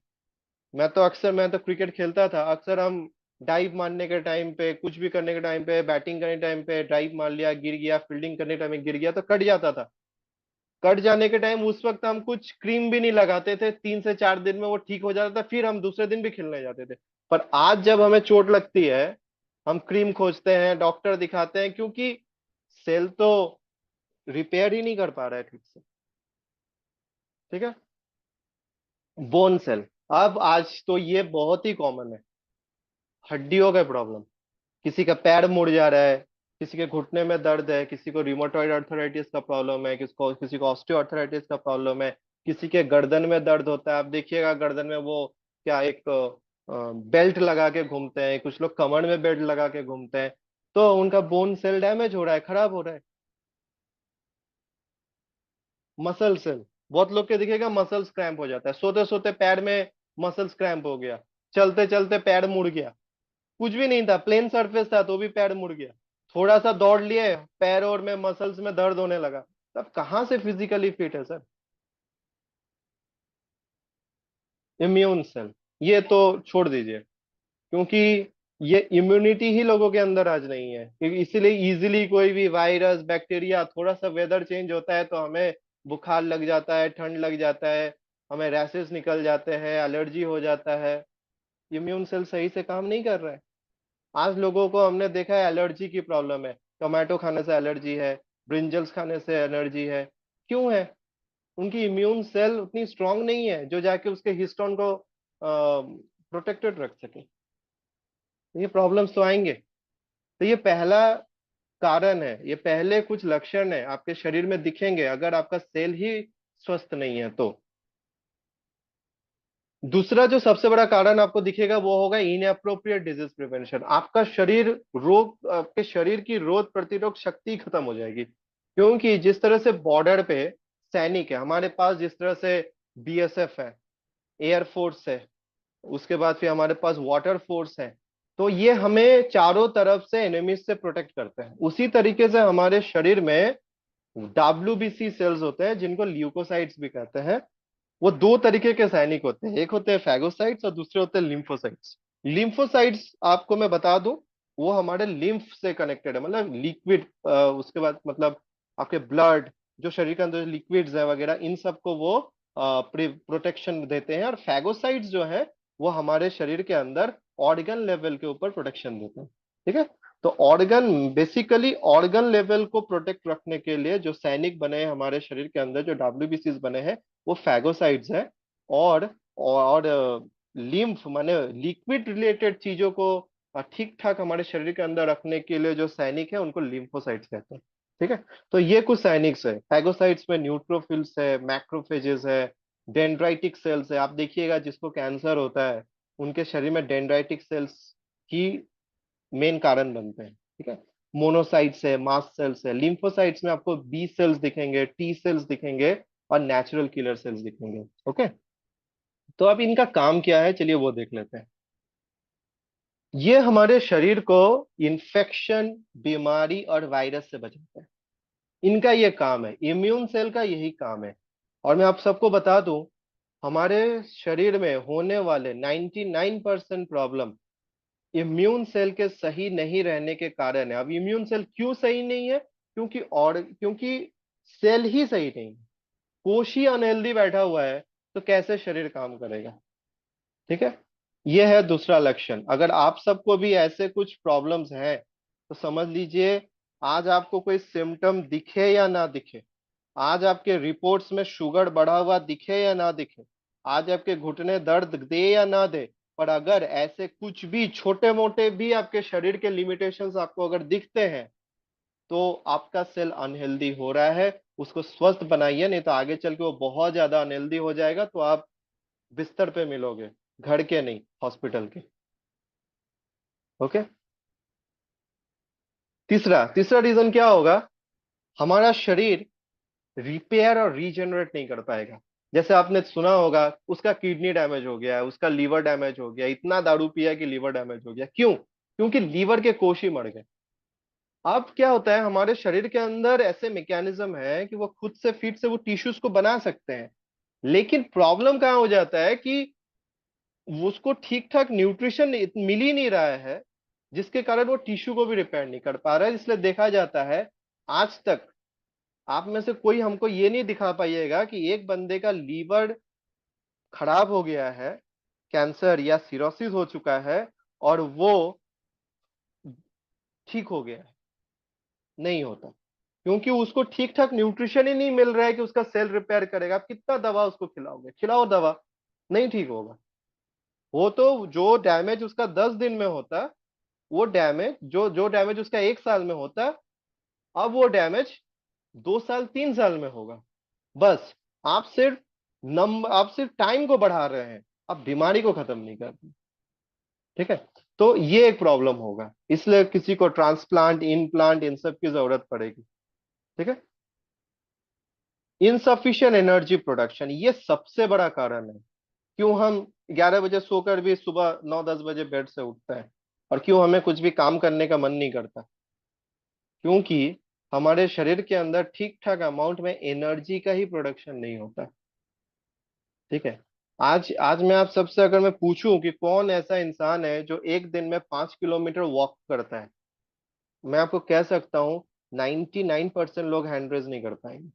[SPEAKER 2] मैं तो क्रिकेट खेलता था, अक्सर हम डाइव मारने के टाइम पे, कुछ भी करने के टाइम पे, बैटिंग करने के टाइम पे डाइव मार लिया, गिर गया, फील्डिंग करने के टाइम में गिर गया, तो कट जाता था। कट जाने के टाइम उस वक्त हम कुछ क्रीम भी नहीं लगाते थे, 3 से 4 दिन में वो ठीक हो जाता था, फिर हम दूसरे दिन भी खेलने जाते थे। पर आज जब हमें चोट लगती है, हम क्रीम खोजते हैं, डॉक्टर दिखाते हैं, क्योंकि सेल तो रिपेयर ही नहीं कर पा रहा है ठीक से। ठीक है। बोन सेल, अब आज तो ये बहुत ही कॉमन है, हड्डियों का प्रॉब्लम। किसी का पैर मुड़ जा रहा है, किसी के घुटने में दर्द है, किसी को रिमोटॉइड अर्थराइटिस का प्रॉब्लम है, किसी को ऑस्टियो अर्थराइटिस का प्रॉब्लम है, किसी के गर्दन में दर्द होता है। आप देखिएगा गर्दन में वो क्या एक बेल्ट लगा के घूमते हैं, कुछ लोग कमर में बेल्ट लगा के घूमते हैं, तो उनका बोन सेल डैमेज हो रहा है, खराब हो रहा है। मसल सेल, बहुत लोग के दिखेगा मसल्स क्रैम्प हो जाता है, सोते सोते पैर में मसल्स क्रैम्प हो गया, चलते चलते पैर मुड़ गया, कुछ भी नहीं था, प्लेन सरफेस था तो भी पैर मुड़ गया, थोड़ा सा दौड़ लिए पैर और में मसल्स में दर्द होने लगा। तब कहाँ से फिजिकली फिट है सर? इम्यून सेल, ये तो छोड़ दीजिए, क्योंकि ये इम्यूनिटी ही लोगों के अंदर आज नहीं है, क्योंकि इसीलिए इजीली कोई भी वायरस बैक्टीरिया, थोड़ा सा वेदर चेंज होता है तो हमें बुखार लग जाता है, ठंड लग जाता है, हमें रैशेस निकल जाते हैं, एलर्जी हो जाता है। इम्यून सेल सही से काम नहीं कर रहा है। आज लोगों को हमने देखा है एलर्जी की प्रॉब्लम है, टोमेटो खाने से एलर्जी है, ब्रिंजल्स खाने से एलर्जी है। क्यों है? उनकी इम्यून सेल उतनी स्ट्रांग नहीं है जो जाके उसके हिस्टोन को प्रोटेक्टेड रख सके। ये प्रॉब्लम्स तो आएंगे। तो ये पहला कारण है, ये पहले कुछ लक्षण है आपके शरीर में दिखेंगे अगर आपका सेल ही स्वस्थ नहीं है तो। दूसरा जो सबसे बड़ा कारण आपको दिखेगा वो होगा इनअप्रोप्रिएट डिजीज प्रिवेंशन। आपका शरीर रोग, आपके शरीर की रोग प्रतिरोधक शक्ति खत्म हो जाएगी, क्योंकि जिस तरह से बॉर्डर पे सैनिक है हमारे पास, जिस तरह से बीएसएफ है, एयरफोर्स है, उसके बाद फिर हमारे पास वाटर फोर्स है, तो ये हमें चारों तरफ से एनिमीज से प्रोटेक्ट करते हैं। उसी तरीके से हमारे शरीर में डब्ल्यूबीसी सेल्स होते हैं जिनको ल्यूकोसाइट्स भी कहते हैं। वो दो तरीके के सैनिक होते हैं, एक होते हैं फैगोसाइट्स और दूसरे होते हैं लिम्फोसाइट्स। लिम्फोसाइट्स आपको मैं बता दूं, वो हमारे लिम्फ से कनेक्टेड है, मतलब लिक्विड, उसके बाद मतलब आपके ब्लड, जो शरीर के अंदर लिक्विड्स है वगैरह, इन सबको वो प्रोटेक्शन देते हैं। और फैगोसाइट्स जो है वो हमारे शरीर के अंदर ऑर्गन लेवल के ऊपर प्रोटेक्शन देते हैं। ठीक है? तो ऑर्गन, बेसिकली ऑर्गन लेवल को प्रोटेक्ट रखने के लिए जो सैनिक बने हैं हमारे शरीर के अंदर, जो डब्ल्यूबीसीज बने हैं, वो फैगोसाइट्स है। और लिम्फ माने लिक्विड रिलेटेड चीजों को ठीक ठाक हमारे शरीर के अंदर रखने के लिए जो सैनिक है उनको लिम्फोसाइट्स कहते हैं। ठीक है? तो ये कुछ सैनिक्स है। फैगोसाइट्स में न्यूट्रोफिल्स है, मैक्रोफेजेस है, डेंड्राइटिक सेल्स है। आप देखिएगा जिसको कैंसर होता है उनके शरीर में डेंड्राइटिक सेल्स ही मेन कारण बनते हैं। ठीक है? मोनोसाइट्स है, मास्ट सेल्स है। लिम्फोसाइट्स में आपको बी सेल्स दिखेंगे, टी सेल्स दिखेंगे और नेचुरल किलर सेल्स दिखेंगे। ओके? तो अब इनका काम क्या है, चलिए वो देख लेते हैं। ये हमारे शरीर को इन्फेक्शन, बीमारी और वायरस से बचाते हैं। इनका ये काम है, इम्यून सेल का यही काम है। और मैं आप सबको बता दूं, हमारे शरीर में होने वाले 99% प्रॉब्लम इम्यून सेल के सही नहीं रहने के कारण है। अब इम्यून सेल क्यों सही नहीं है? क्योंकि सेल ही सही नहीं है, कोश ही अनहेल्दी बैठा हुआ है, तो कैसे शरीर काम करेगा? ठीक है? यह है दूसरा लक्षण। अगर आप सबको भी ऐसे कुछ प्रॉब्लम्स हैं तो समझ लीजिए, आज आपको कोई सिम्टम दिखे या ना दिखे, आज आपके रिपोर्ट्स में शुगर बढ़ा हुआ दिखे या ना दिखे, आज आपके घुटने दर्द दे या ना दे, पर अगर ऐसे कुछ भी छोटे मोटे भी आपके शरीर के लिमिटेशंस आपको अगर दिखते हैं, तो आपका सेल अनहेल्दी हो रहा है। उसको स्वस्थ बनाइए, नहीं तो आगे चल के वो बहुत ज्यादा अनहेल्दी हो जाएगा, तो आप बिस्तर पे मिलोगे, घर के नहीं, हॉस्पिटल के। ओके? तीसरा तीसरा रीजन क्या होगा? हमारा शरीर रिपेयर और रीजनरेट नहीं कर पाएगा। जैसे आपने सुना होगा, उसका किडनी डैमेज हो गया है, उसका लीवर डैमेज हो गया, इतना दारू पिया कि लीवर डैमेज हो गया। क्यों? क्योंकि लीवर के कोश ही मर गए। अब क्या होता है, हमारे शरीर के अंदर ऐसे मैकेनिज्म है कि वो खुद से फिट से वो टिश्यूज को बना सकते हैं, लेकिन प्रॉब्लम कहाँ हो जाता है कि उसको ठीक ठाक न्यूट्रिशन मिल ही नहीं रहा है, जिसके कारण वो टिश्यू को भी रिपेयर नहीं कर पा रहा है। इसलिए देखा जाता है, आज तक आप में से कोई हमको ये नहीं दिखा पाइएगा कि एक बंदे का लीवर खराब हो गया है, कैंसर या सिरोसिस हो चुका है, और वो ठीक हो गया है। नहीं होता, क्योंकि उसको ठीक ठाक न्यूट्रिशन ही नहीं मिल रहा है कि उसका सेल रिपेयर करेगा। आप कितना दवा उसको खिलाओगे, खिलाओ दवा, नहीं ठीक होगा। वो तो जो डैमेज उसका 10 दिन में होता, वो डैमेज जो जो डैमेज उसका 1 साल में होता, अब वो डैमेज 2 साल 3 साल में होगा। बस आप सिर्फ टाइम को बढ़ा रहे हैं, आप बीमारी को खत्म नहीं कर रहे। ठीक है। तो ये एक प्रॉब्लम होगा, इसलिए किसी को ट्रांसप्लांट, इनप्लांट, इन सब की जरूरत पड़ेगी। ठीक है। इनसफिशिएंट एनर्जी प्रोडक्शन, ये सबसे बड़ा कारण है क्यों हम 11 बजे सोकर भी सुबह 9-10 बजे बेड से उठते हैं, और क्यों हमें कुछ भी काम करने का मन नहीं करता। क्योंकि हमारे शरीर के अंदर ठीक ठाक अमाउंट में एनर्जी का ही प्रोडक्शन नहीं होता। ठीक है। आज आज मैं आप सबसे अगर मैं पूछूं कि कौन ऐसा इंसान है जो एक दिन में 5 किलोमीटर वॉक करता है, मैं आपको कह सकता हूँ 99% लोग हैंड रेज नहीं कर पाएंगे।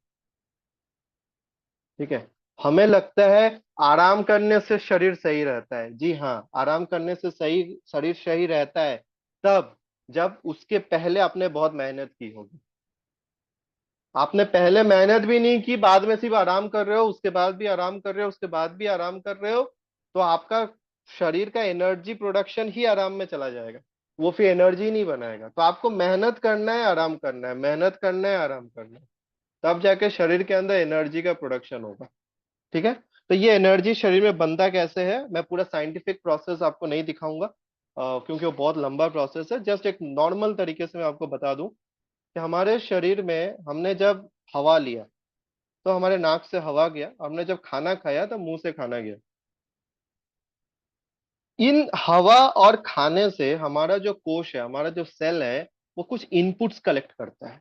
[SPEAKER 2] ठीक है। हमें लगता है आराम करने से शरीर सही रहता है। जी हाँ, आराम करने से सही शरीर सही रहता है तब जब उसके पहले आपने बहुत मेहनत की होगी। आपने पहले मेहनत भी नहीं की, बाद में सिर्फ आराम कर रहे हो, उसके बाद भी आराम कर रहे हो, उसके बाद भी आराम कर रहे हो, तो आपका शरीर का एनर्जी प्रोडक्शन ही आराम में चला जाएगा, वो फिर एनर्जी नहीं बनाएगा। तो आपको मेहनत करना है, आराम करना है, मेहनत करना है, आराम करना है, तब जाके शरीर के अंदर एनर्जी का प्रोडक्शन होगा। ठीक है। तो ये एनर्जी शरीर में बनता कैसे है, मैं पूरा साइंटिफिक प्रोसेस आपको नहीं दिखाऊंगा, क्योंकि वो बहुत लंबा प्रोसेस है। जस्ट एक नॉर्मल तरीके से मैं आपको बता दूं कि हमारे शरीर में हमने जब हवा लिया तो हमारे नाक से हवा गया, हमने जब खाना खाया तो मुंह से खाना गया। इन हवा और खाने से हमारा जो कोश है, हमारा जो सेल है, वो कुछ इनपुट्स कलेक्ट करता है।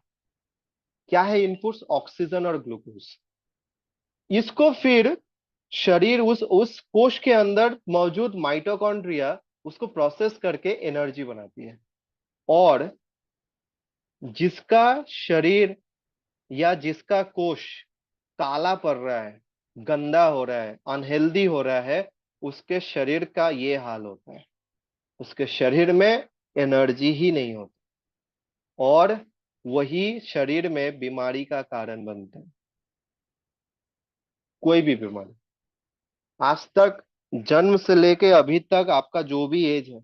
[SPEAKER 2] क्या है इनपुट्स? ऑक्सीजन और ग्लूकोज। इसको फिर शरीर उस कोश के अंदर मौजूद माइटोकॉन्ड्रिया उसको प्रोसेस करके एनर्जी बनाती है। और जिसका शरीर या जिसका कोश काला पड़ रहा है, गंदा हो रहा है, अनहेल्दी हो रहा है, उसके शरीर का ये हाल होता है। उसके शरीर में एनर्जी ही नहीं होती, और वही शरीर में बीमारी का कारण बनता है। कोई भी बीमारी, आज तक जन्म से लेके अभी तक आपका जो भी एज है,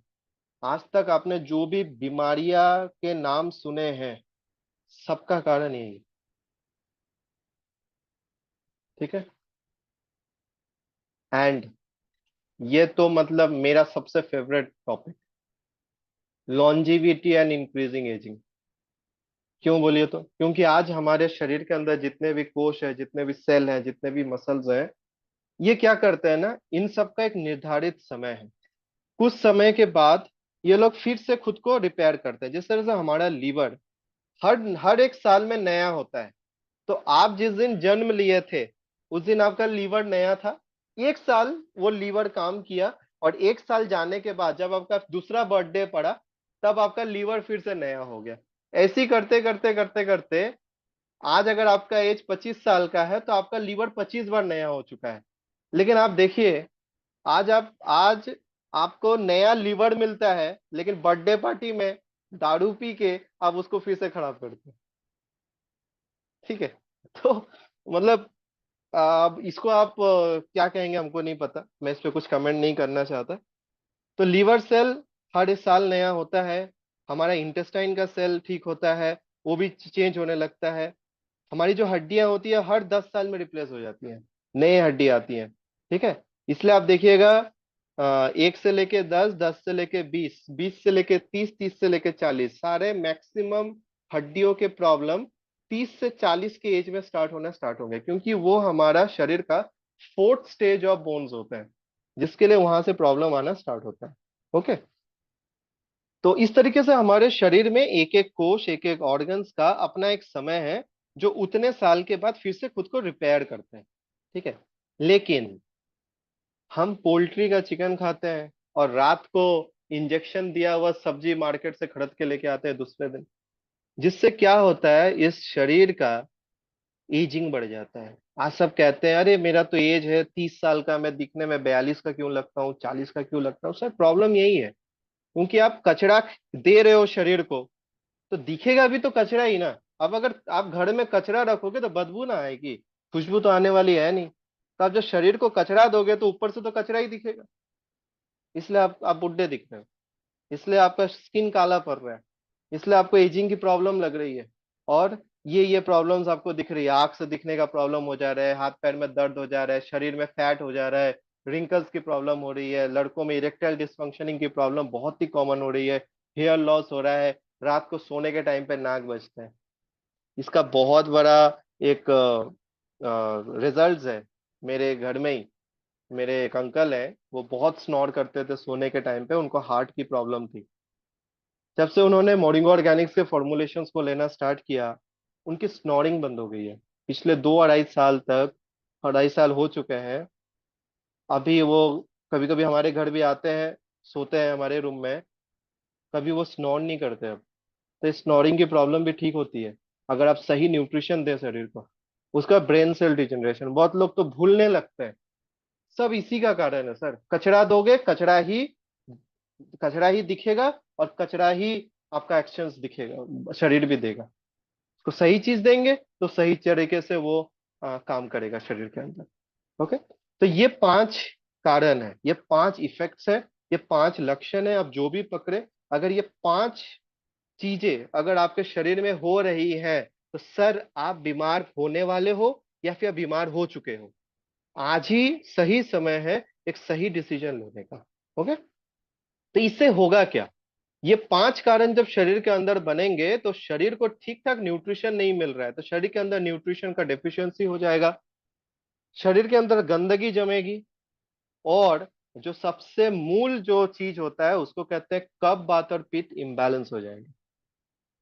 [SPEAKER 2] आज तक आपने जो भी बीमारियां के नाम सुने हैं, सबका कारण यही है। ठीक है। एंड ये तो मतलब मेरा सबसे favourite topic, longevity and increasing ageing. क्यों बोलिए तो? क्योंकि आज हमारे शरीर के अंदर जितने भी कोश है, जितने भी सेल हैं, जितने भी मसल्स हैं, ये क्या करते हैं ना, इन सब का एक निर्धारित समय है। कुछ समय के बाद ये लोग फिर से खुद को रिपेयर करते हैं। जिस तरह से हमारा लीवर हर हर एक साल में नया होता है, तो आप जिस दिन जन्म लिए थे उस दिन आपका लीवर नया था, 1 साल वो लीवर काम किया, और 1 साल जाने के बाद जब आपका दूसरा बर्थडे पड़ा, तब आपका लीवर फिर से नया हो गया। ऐसे ही करते करते करते करते आज अगर आपका एज 25 साल का है तो आपका लीवर 25 बार नया हो चुका है। लेकिन आप देखिए, आज आपको नया लीवर मिलता है, लेकिन बर्थडे पार्टी में दारू पी के आप उसको फिर से खराब करते हैं। ठीक है। तो मतलब अब इसको आप क्या कहेंगे हमको नहीं पता, मैं इस पे कुछ कमेंट नहीं करना चाहता। तो लीवर सेल हर इस साल नया होता है। हमारा इंटेस्टाइन का सेल ठीक होता है, वो भी चेंज होने लगता है। हमारी जो हड्डियां होती है हर 10 साल में रिप्लेस हो जाती हैं, नई हड्डी आती हैं। ठीक है। इसलिए आप देखिएगा, 1 से लेके 10, 10 से लेके 20, 20 से लेके 30, 30 से लेके 40, सारे मैक्सिमम हड्डियों के प्रॉब्लम 30 से 40 के एज में स्टार्ट होना स्टार्ट हो गए, क्योंकि वो हमारा शरीर का फोर्थ स्टेज ऑफ बोन्स होता है, जिसके लिए वहां से प्रॉब्लम आना स्टार्ट होता है। ओके। तो इस तरीके से हमारे शरीर में एक एक कोश, एक एक ऑर्गन्स का अपना एक समय है, जो उतने साल के बाद फिर से खुद को रिपेयर करते हैं। ठीक है। लेकिन हम पोल्ट्री का चिकन खाते हैं, और रात को इंजेक्शन दिया हुआ सब्जी मार्केट से खरीद के लेके आते हैं दूसरे दिन, जिससे क्या होता है, इस शरीर का एजिंग बढ़ जाता है। आज सब कहते हैं अरे मेरा तो एज है 30 साल का, मैं दिखने में 42 का क्यों लगता हूँ, 40 का क्यों लगता हूँ। सर प्रॉब्लम यही है, क्योंकि आप कचरा दे रहे हो शरीर को, तो दिखेगा भी तो कचरा ही ना। अब अगर आप घर में कचरा रखोगे तो बदबू ना आएगी, खुशबू तो आने वाली है नहीं। तो आप जब शरीर को कचरा दोगे तो ऊपर से तो कचरा ही दिखेगा। इसलिए आप बुढ़े दिख रहे हो, इसलिए आपका स्किन काला पड़ रहा है, इसलिए आपको एजिंग की प्रॉब्लम लग रही है। और ये प्रॉब्लम्स आपको दिख रही है, आंख से दिखने का प्रॉब्लम हो जा रहा है, हाथ पैर में दर्द हो जा रहा है, शरीर में फैट हो जा रहा है, रिंकल्स की प्रॉब्लम हो रही है, लड़कों में इरेक्टाइल डिसफंक्शनिंग की प्रॉब्लम बहुत ही कॉमन हो रही है, हेयर लॉस हो रहा है, रात को सोने के टाइम पे नाक बजते हैं। इसका बहुत बड़ा एक रिजल्ट है। मेरे घर में ही मेरे एक अंकल है, वो बहुत स्नोर करते थे सोने के टाइम पे, उनको हार्ट की प्रॉब्लम थी। जब से उन्होंने मोरिंगा ऑर्गेनिक्स के फॉर्मुलेशंस को लेना स्टार्ट किया, उनकी स्नोरिंग बंद हो गई है। पिछले 2 अढ़ाई साल तक, 2.5 साल हो चुके हैं, अभी वो कभी कभी हमारे घर भी आते हैं, सोते हैं हमारे रूम में, कभी वो स्नोर नहीं करते अब। तो स्नोरिंग की प्रॉब्लम भी ठीक होती है अगर आप सही न्यूट्रिशन दें शरीर को। उसका ब्रेन सेल डिजनरेशन, बहुत लोग तो भूलने लगते हैं, सब इसी का कारण है सर। कचरा दोगे, कचरा ही दिखेगा, और कचरा ही आपका एक्शंस दिखेगा, शरीर भी देगा। तो सही चीज देंगे तो सही तरीके से वो काम करेगा शरीर के अंदर। ओके, तो ये 5 कारण है, ये 5 इफेक्ट्स है, ये 5 लक्षण है, आप जो भी पकड़े, अगर ये 5 चीजें अगर आपके शरीर में हो रही है, तो सर आप बीमार होने वाले हो या फिर बीमार हो चुके हो। आज ही सही समय है एक सही डिसीजन लेने का। ओके, तो इससे होगा क्या? ये 5 कारण जब शरीर के अंदर बनेंगे, तो शरीर को ठीक ठाक न्यूट्रिशन नहीं मिल रहा है, तो शरीर के अंदर न्यूट्रिशन का डेफिशिएंसी हो जाएगा, शरीर के अंदर गंदगी जमेगी, और जो सबसे मूल जो चीज होता है उसको कहते हैं कफ बात और पित्त इम्बैलेंस हो जाएंगे,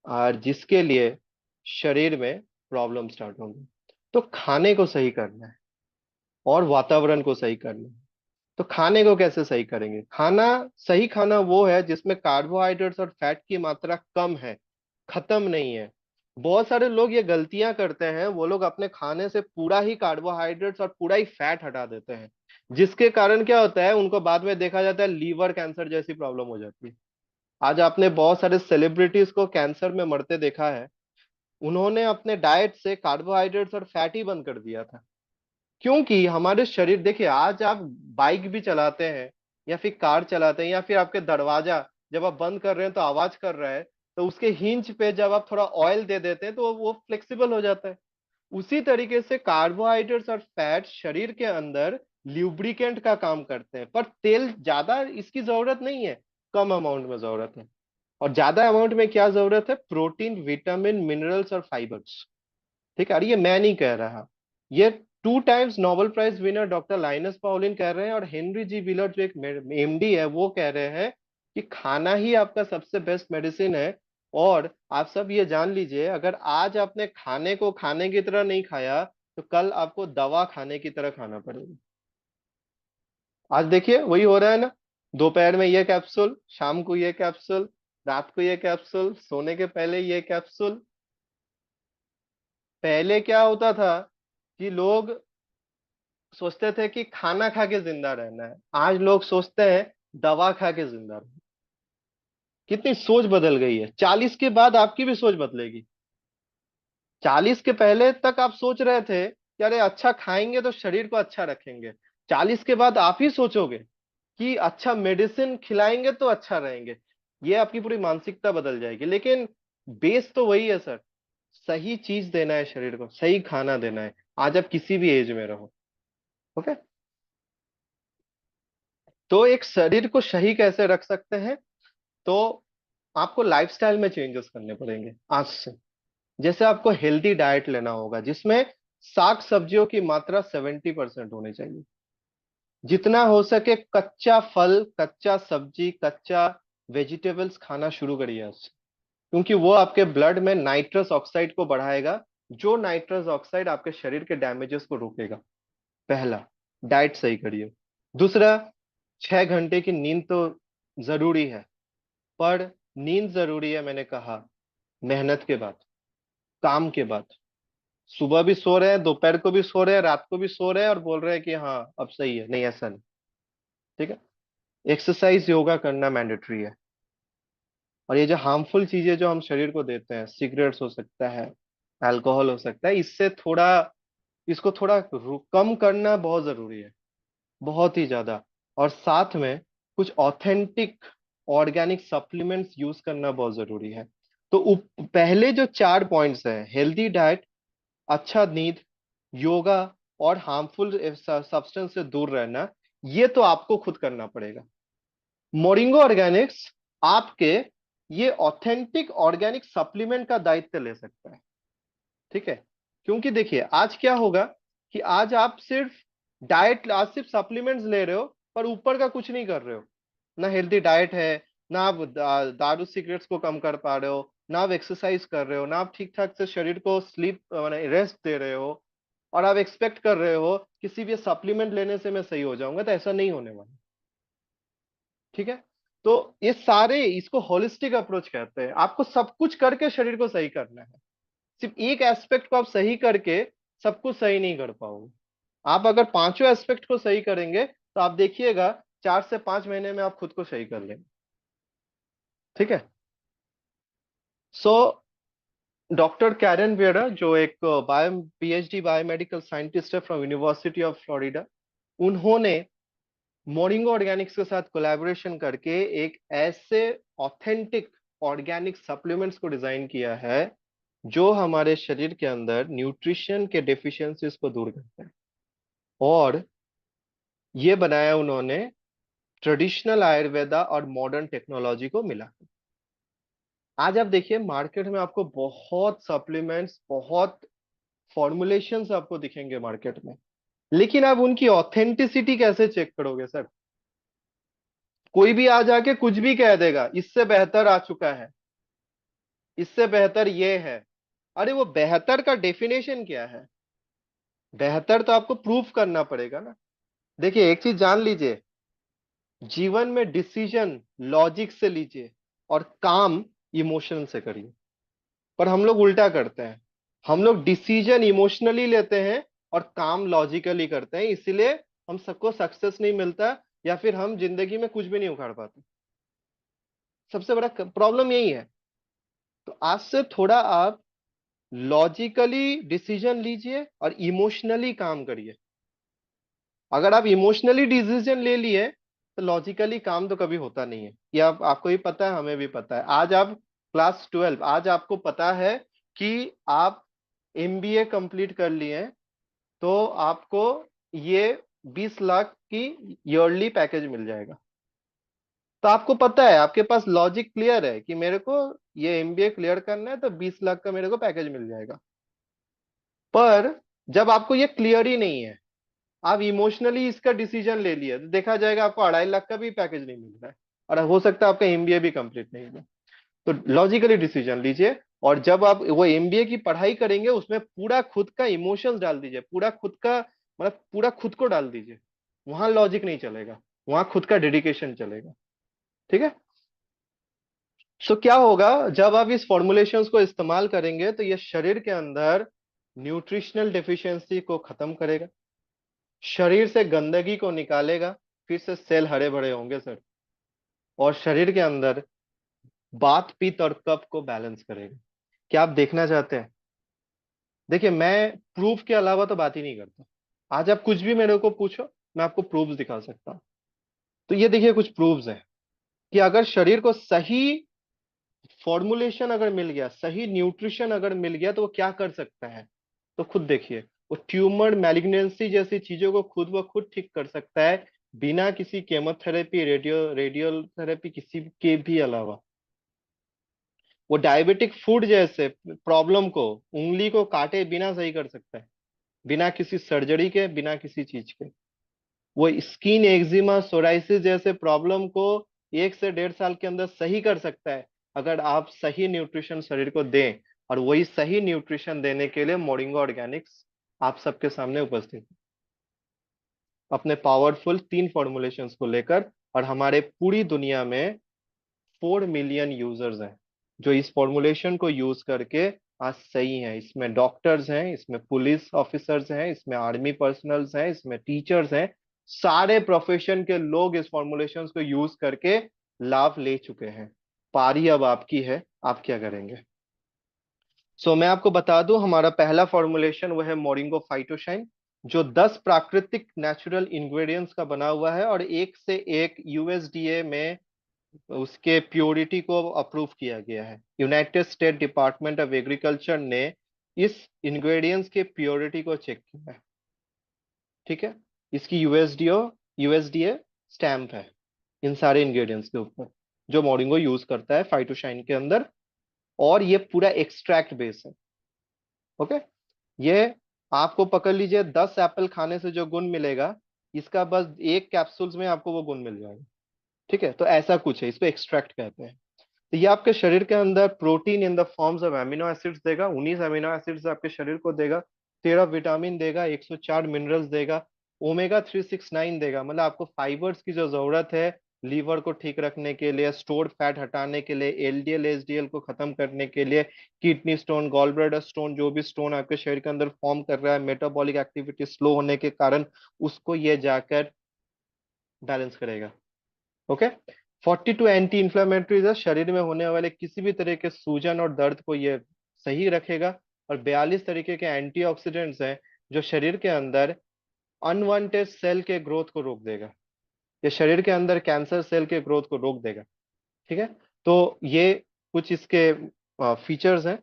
[SPEAKER 2] और जिसके लिए शरीर में प्रॉब्लम स्टार्ट होंगी। तो खाने को सही करना है और वातावरण को सही करना है। तो खाने को कैसे सही करेंगे? खाना, सही खाना वो है जिसमें कार्बोहाइड्रेट्स और फैट की मात्रा कम है, खत्म नहीं है। बहुत सारे लोग ये गलतियां करते हैं, वो लोग अपने खाने से पूरा ही कार्बोहाइड्रेट्स और पूरा ही फैट हटा देते हैं, जिसके कारण क्या होता है, उनको बाद में देखा जाता है लीवर कैंसर जैसी प्रॉब्लम हो जाती है। आज आपने बहुत सारे सेलिब्रिटीज को कैंसर में मरते देखा है, उन्होंने अपने डाइट से कार्बोहाइड्रेट्स और फैट ही बंद कर दिया था। क्योंकि हमारे शरीर, देखिए आज आप बाइक भी चलाते हैं या फिर कार चलाते हैं, या फिर आपके दरवाजा जब आप बंद कर रहे हैं तो आवाज कर रहा है, तो उसके हिंज पे जब आप थोड़ा ऑयल दे देते हैं तो वो फ्लेक्सिबल हो जाता है। उसी तरीके से कार्बोहाइड्रेट्स और फैट शरीर के अंदर ल्यूब्रिकेंट का काम करते हैं, पर तेल ज्यादा इसकी जरूरत नहीं है, कम अमाउंट में जरूरत है। और ज्यादा अमाउंट में क्या जरूरत है? प्रोटीन, विटामिन, मिनरल्स और फाइबर्स। ठीक है, और ये मैं नहीं कह रहा, ये 2 times Nobel prize winner doctor Linus Pauling कह रहे हैं, और हेनरी जी व्हीलर जो एक एमडी है वो कह रहे हैं कि खाना ही आपका सबसे बेस्ट मेडिसिन है। और आप सब ये जान लीजिए, अगर आज आपने खाने को खाने की तरह नहीं खाया, तो कल आपको दवा खाने की तरह खाना पड़ेगा। आज देखिए वही हो रहा है ना, दोपहर में ये कैप्सूल, शाम को ये कैप्सूल, रात को ये कैप्सूल, सोने के पहले ये कैप्सूल। पहले क्या होता था कि लोग सोचते थे कि खाना खा के जिंदा रहना है, आज लोग सोचते हैं दवा खा के जिंदा रहना। कितनी सोच बदल गई है। 40 के बाद आपकी भी सोच बदलेगी। 40 के पहले तक आप सोच रहे थे कि अरे अच्छा खाएंगे तो शरीर को अच्छा रखेंगे, 40 के बाद आप ही सोचोगे कि अच्छा मेडिसिन खिलाएंगे तो अच्छा रहेंगे। ये आपकी पूरी मानसिकता बदल जाएगी, लेकिन बेस तो वही है सर। सही चीज देना है शरीर को, सही खाना देना है, आज आप किसी भी एज में रहो। ओके, तो एक शरीर को सही कैसे रख सकते हैं? तो आपको लाइफस्टाइल में चेंजेस करने पड़ेंगे आज से। जैसे आपको हेल्दी डाइट लेना होगा, जिसमें साग सब्जियों की मात्रा 70% होनी चाहिए। जितना हो सके कच्चा फल, कच्चा सब्जी, कच्चा वेजिटेबल्स खाना शुरू करिए आज से, क्योंकि वो आपके ब्लड में नाइट्रस ऑक्साइड को बढ़ाएगा, जो नाइट्रस ऑक्साइड आपके शरीर के डैमेजेस को रोकेगा। पहला, डाइट सही करिए। दूसरा, 6 घंटे की नींद तो जरूरी है, पर नींद जरूरी है मैंने कहा मेहनत के बाद, काम के बाद। सुबह भी सो रहे हैं, दोपहर को भी सो रहे हैं, रात को भी सो रहे हैं, और बोल रहे हैं कि हाँ अब सही है, नहीं ऐसा नहीं। ठीक है, एक्सरसाइज, योगा करना मैंडेटरी है। और ये जो हार्मफुल चीजें जो हम शरीर को देते हैं, सिगरेट्स हो सकता है, अल्कोहल हो सकता है, इससे थोड़ा, इसको थोड़ा कम करना बहुत जरूरी है, बहुत ही ज्यादा। और साथ में कुछ ऑथेंटिक ऑर्गेनिक सप्लीमेंट्स यूज करना बहुत जरूरी है। तो पहले जो 4 पॉइंट्स हैं, हेल्दी डाइट, अच्छा नींद, योगा और हार्मफुल सब्सटेंस से दूर रहना, ये तो आपको खुद करना पड़ेगा। मोरिंगो ऑर्गेनिक्स आपके ये ऑथेंटिक ऑर्गेनिक सप्लीमेंट का दायित्व ले सकता है। ठीक है, क्योंकि देखिए आज क्या होगा कि आज आप सिर्फ डाइट, आज सिर्फ सप्लीमेंट्स ले रहे हो पर ऊपर का कुछ नहीं कर रहे हो। ना हेल्दी डाइट है, ना आप दारू सिगरेट्स को कम कर पा रहे हो, ना आप एक्सरसाइज कर रहे हो, ना आप ठीक ठाक से शरीर को स्लीप माने रेस्ट दे रहे हो, और आप एक्सपेक्ट कर रहे हो किसी भी सप्लीमेंट लेने से मैं सही हो जाऊंगा, तो ऐसा नहीं होने वाला। ठीक है, तो ये सारे, इसको होलिस्टिक अप्रोच कहते हैं। आपको सब कुछ करके शरीर को सही करना है। सिर्फ एक एस्पेक्ट को आप सही करके सब कुछ सही नहीं कर पाओगे। आप अगर पांचों एस्पेक्ट को सही करेंगे तो आप देखिएगा 4 से 5 महीने में आप खुद को सही कर लेंगे। ठीक है, सो डॉक्टर कैरन वेरा, जो एक बायो पीएचडी बायोमेडिकल साइंटिस्ट है फ्रॉम यूनिवर्सिटी ऑफ फ्लोरिडा, उन्होंने मोरिंगो ऑर्गेनिक्स के साथ कोलैबोरेशन करके एक ऐसे ऑथेंटिक ऑर्गेनिक सप्लीमेंट्स को डिजाइन किया है जो हमारे शरीर के अंदर न्यूट्रिशन के डेफिशिएंसीज को दूर करते हैं। और ये बनाया उन्होंने ट्रेडिशनल आयुर्वेदा और मॉडर्न टेक्नोलॉजी को मिला। आज आप देखिए मार्केट में आपको बहुत सप्लीमेंट्स, बहुत फॉर्मुलेशंस आपको दिखेंगे मार्केट में, लेकिन आप उनकी ऑथेंटिसिटी कैसे चेक करोगे सर? कोई भी आ जाके कुछ भी कह देगा, इससे बेहतर आ चुका है, इससे बेहतर ये है। अरे वो बेहतर का डेफिनेशन क्या है? बेहतर तो आपको प्रूफ करना पड़ेगा ना। देखिए एक चीज जान लीजिए, जीवन में डिसीजन लॉजिक से लीजिए और काम इमोशन से करिए। पर हम लोग उल्टा करते हैं, हम लोग डिसीजन इमोशनली लेते हैं और काम लॉजिकली करते हैं, इसीलिए हम सबको सक्सेस नहीं मिलता, या फिर हम जिंदगी में कुछ भी नहीं उखाड़ पाते। सबसे बड़ा प्रॉब्लम यही है। तो आज से थोड़ा आप लॉजिकली डिसीजन लीजिए और इमोशनली काम करिए। अगर आप इमोशनली डिसीजन ले लिए तो लॉजिकली काम तो कभी होता नहीं है। ये आपको भी पता है, हमें भी पता है। आज आप क्लास 12, आज आपको पता है कि आप एमबीए कंप्लीट कर लिए हैं, तो आपको ये 20 लाख की ईयरली पैकेज मिल जाएगा। तो आपको पता है, आपके पास लॉजिक क्लियर है कि मेरे को ये एमबीए क्लियर करना है तो 20 लाख का मेरे को पैकेज मिल जाएगा। पर जब आपको ये क्लियर ही नहीं है, आप इमोशनली इसका डिसीजन ले लिया, तो देखा जाएगा आपको 2.5 लाख का भी पैकेज नहीं मिल रहा है, और हो सकता है आपका एमबीए भी कंप्लीट नहीं हो। तो लॉजिकली डिसीजन लीजिए, और जब आप वो एमबीए की पढ़ाई करेंगे उसमें पूरा खुद का इमोशंस डाल दीजिए, पूरा खुद का मतलब पूरा खुद को डाल दीजिए। वहां लॉजिक नहीं चलेगा, वहां खुद का डेडिकेशन चलेगा। ठीक है, सो क्या होगा जब आप इस फॉर्मुलेशंस को इस्तेमाल करेंगे, तो ये शरीर के अंदर न्यूट्रिशनल डेफिशिएंसी को खत्म करेगा, शरीर से गंदगी को निकालेगा, फिर से सेल हरे भरे होंगे सर, और शरीर के अंदर बात पित्त और कफ को बैलेंस करेगा। क्या आप देखना चाहते हैं? देखिए मैं प्रूफ के अलावा तो बात ही नहीं करता। आज आप कुछ भी मेरे को पूछो, मैं आपको प्रूफ्स दिखा सकता हूँ। तो ये देखिए कुछ प्रूफ्स हैं कि अगर शरीर को सही फॉर्मुलेशन अगर मिल गया, सही न्यूट्रिशन अगर मिल गया, तो वो क्या कर सकता है। तो खुद देखिए, वो ट्यूमर, मैलिग्नेंसी जैसी चीजों को खुद ब खुद ठीक कर सकता है, बिना किसी केमोथेरेपी, रेडियल थेरेपी, किसी के भी अलावा। वो डायबिटिक फूड जैसे प्रॉब्लम को, उंगली को काटे बिना सही कर सकता है, बिना किसी सर्जरी के, बिना किसी चीज के। वो स्किन एक्जिमा, सोराइसिस जैसे प्रॉब्लम को 1 से 1.5 साल के अंदर सही कर सकता है, अगर आप सही न्यूट्रिशन शरीर को दें। और वही सही न्यूट्रिशन देने के लिए मोरिंगा ऑर्गेनिक्स आप सबके सामने उपस्थित है, अपने पावरफुल 3 फॉर्मुलेशंस को लेकर। और हमारे पूरी दुनिया में 4 मिलियन यूजर्स हैं जो इस फॉर्मुलेशन को यूज करके आज सही हैं। इसमें डॉक्टर्स हैं, इसमें पुलिस ऑफिसर्स हैं, इसमें आर्मी पर्सनल्स हैं, इसमें टीचर्स हैं। सारे प्रोफेशन के लोग इस फॉर्मुलेशंस को यूज करके लाभ ले चुके हैं। पारी अब आपकी है, आप क्या करेंगे? मैं आपको बता दूं, हमारा पहला फॉर्मुलेशन वो है मोरिंगो फाइटोशाइन। जो 10 प्राकृतिक नेचुरल इंग्रेडिएंट्स का बना हुआ है, और एक से एक यूएसडीए में उसके प्योरिटी को अप्रूव किया गया है। United state department of agriculture ने इस इंग्रेडिएंट्स के प्योरिटी को चेक किया है। ठीक है, इसकी यूएसडीए स्टैंप है इन सारे इंग्रेडिएंट्स के ऊपर जो मोरिंगो यूज करता है फाइटोशाइन के अंदर, और ये पूरा एक्सट्रैक्ट बेस है। ओके, ये आपको पकड़ लीजिए, 10 एप्पल खाने से जो गुण मिलेगा, इसका बस एक कैप्सूल्स में आपको वो गुण मिल जाएगा। ठीक है, तो ऐसा कुछ है, इसको एक्सट्रैक्ट कहते हैं। तो ये आपके शरीर के अंदर protein in the forms of amino acids देगा, 19 अमीनो एसिड्स आपके शरीर को देगा, 13 विटामिन देगा, 104 मिनरल्स देगा, ओमेगा 369 देगा, मतलब आपको फाइबर्स की जो जरूरत है लीवर को ठीक रखने के लिए, स्टोर्ड फैट हटाने के लिए, एलडीएल एचडीएल को खत्म करने के लिए, kidney stone, gall bladder stone, जो भी स्टोन आपके शरीर के अंदर फॉर्म कर रहा है मेटाबॉलिक एक्टिविटी स्लो होने के कारण, उसको ये जाकर बैलेंस करेगा। ओके, 42 एंटी इंफ्लेमेटरीज है, शरीर में होने वाले किसी भी तरह के सूजन और दर्द को ये सही रखेगा। और 42 तरीके के एंटीऑक्सीडेंट्स हैं जो शरीर के अंदर अनवांटेड सेल के ग्रोथ को रोक देगा, ये शरीर के अंदर कैंसर सेल के ग्रोथ को रोक देगा। ठीक है, तो ये कुछ इसके फीचर्स हैं।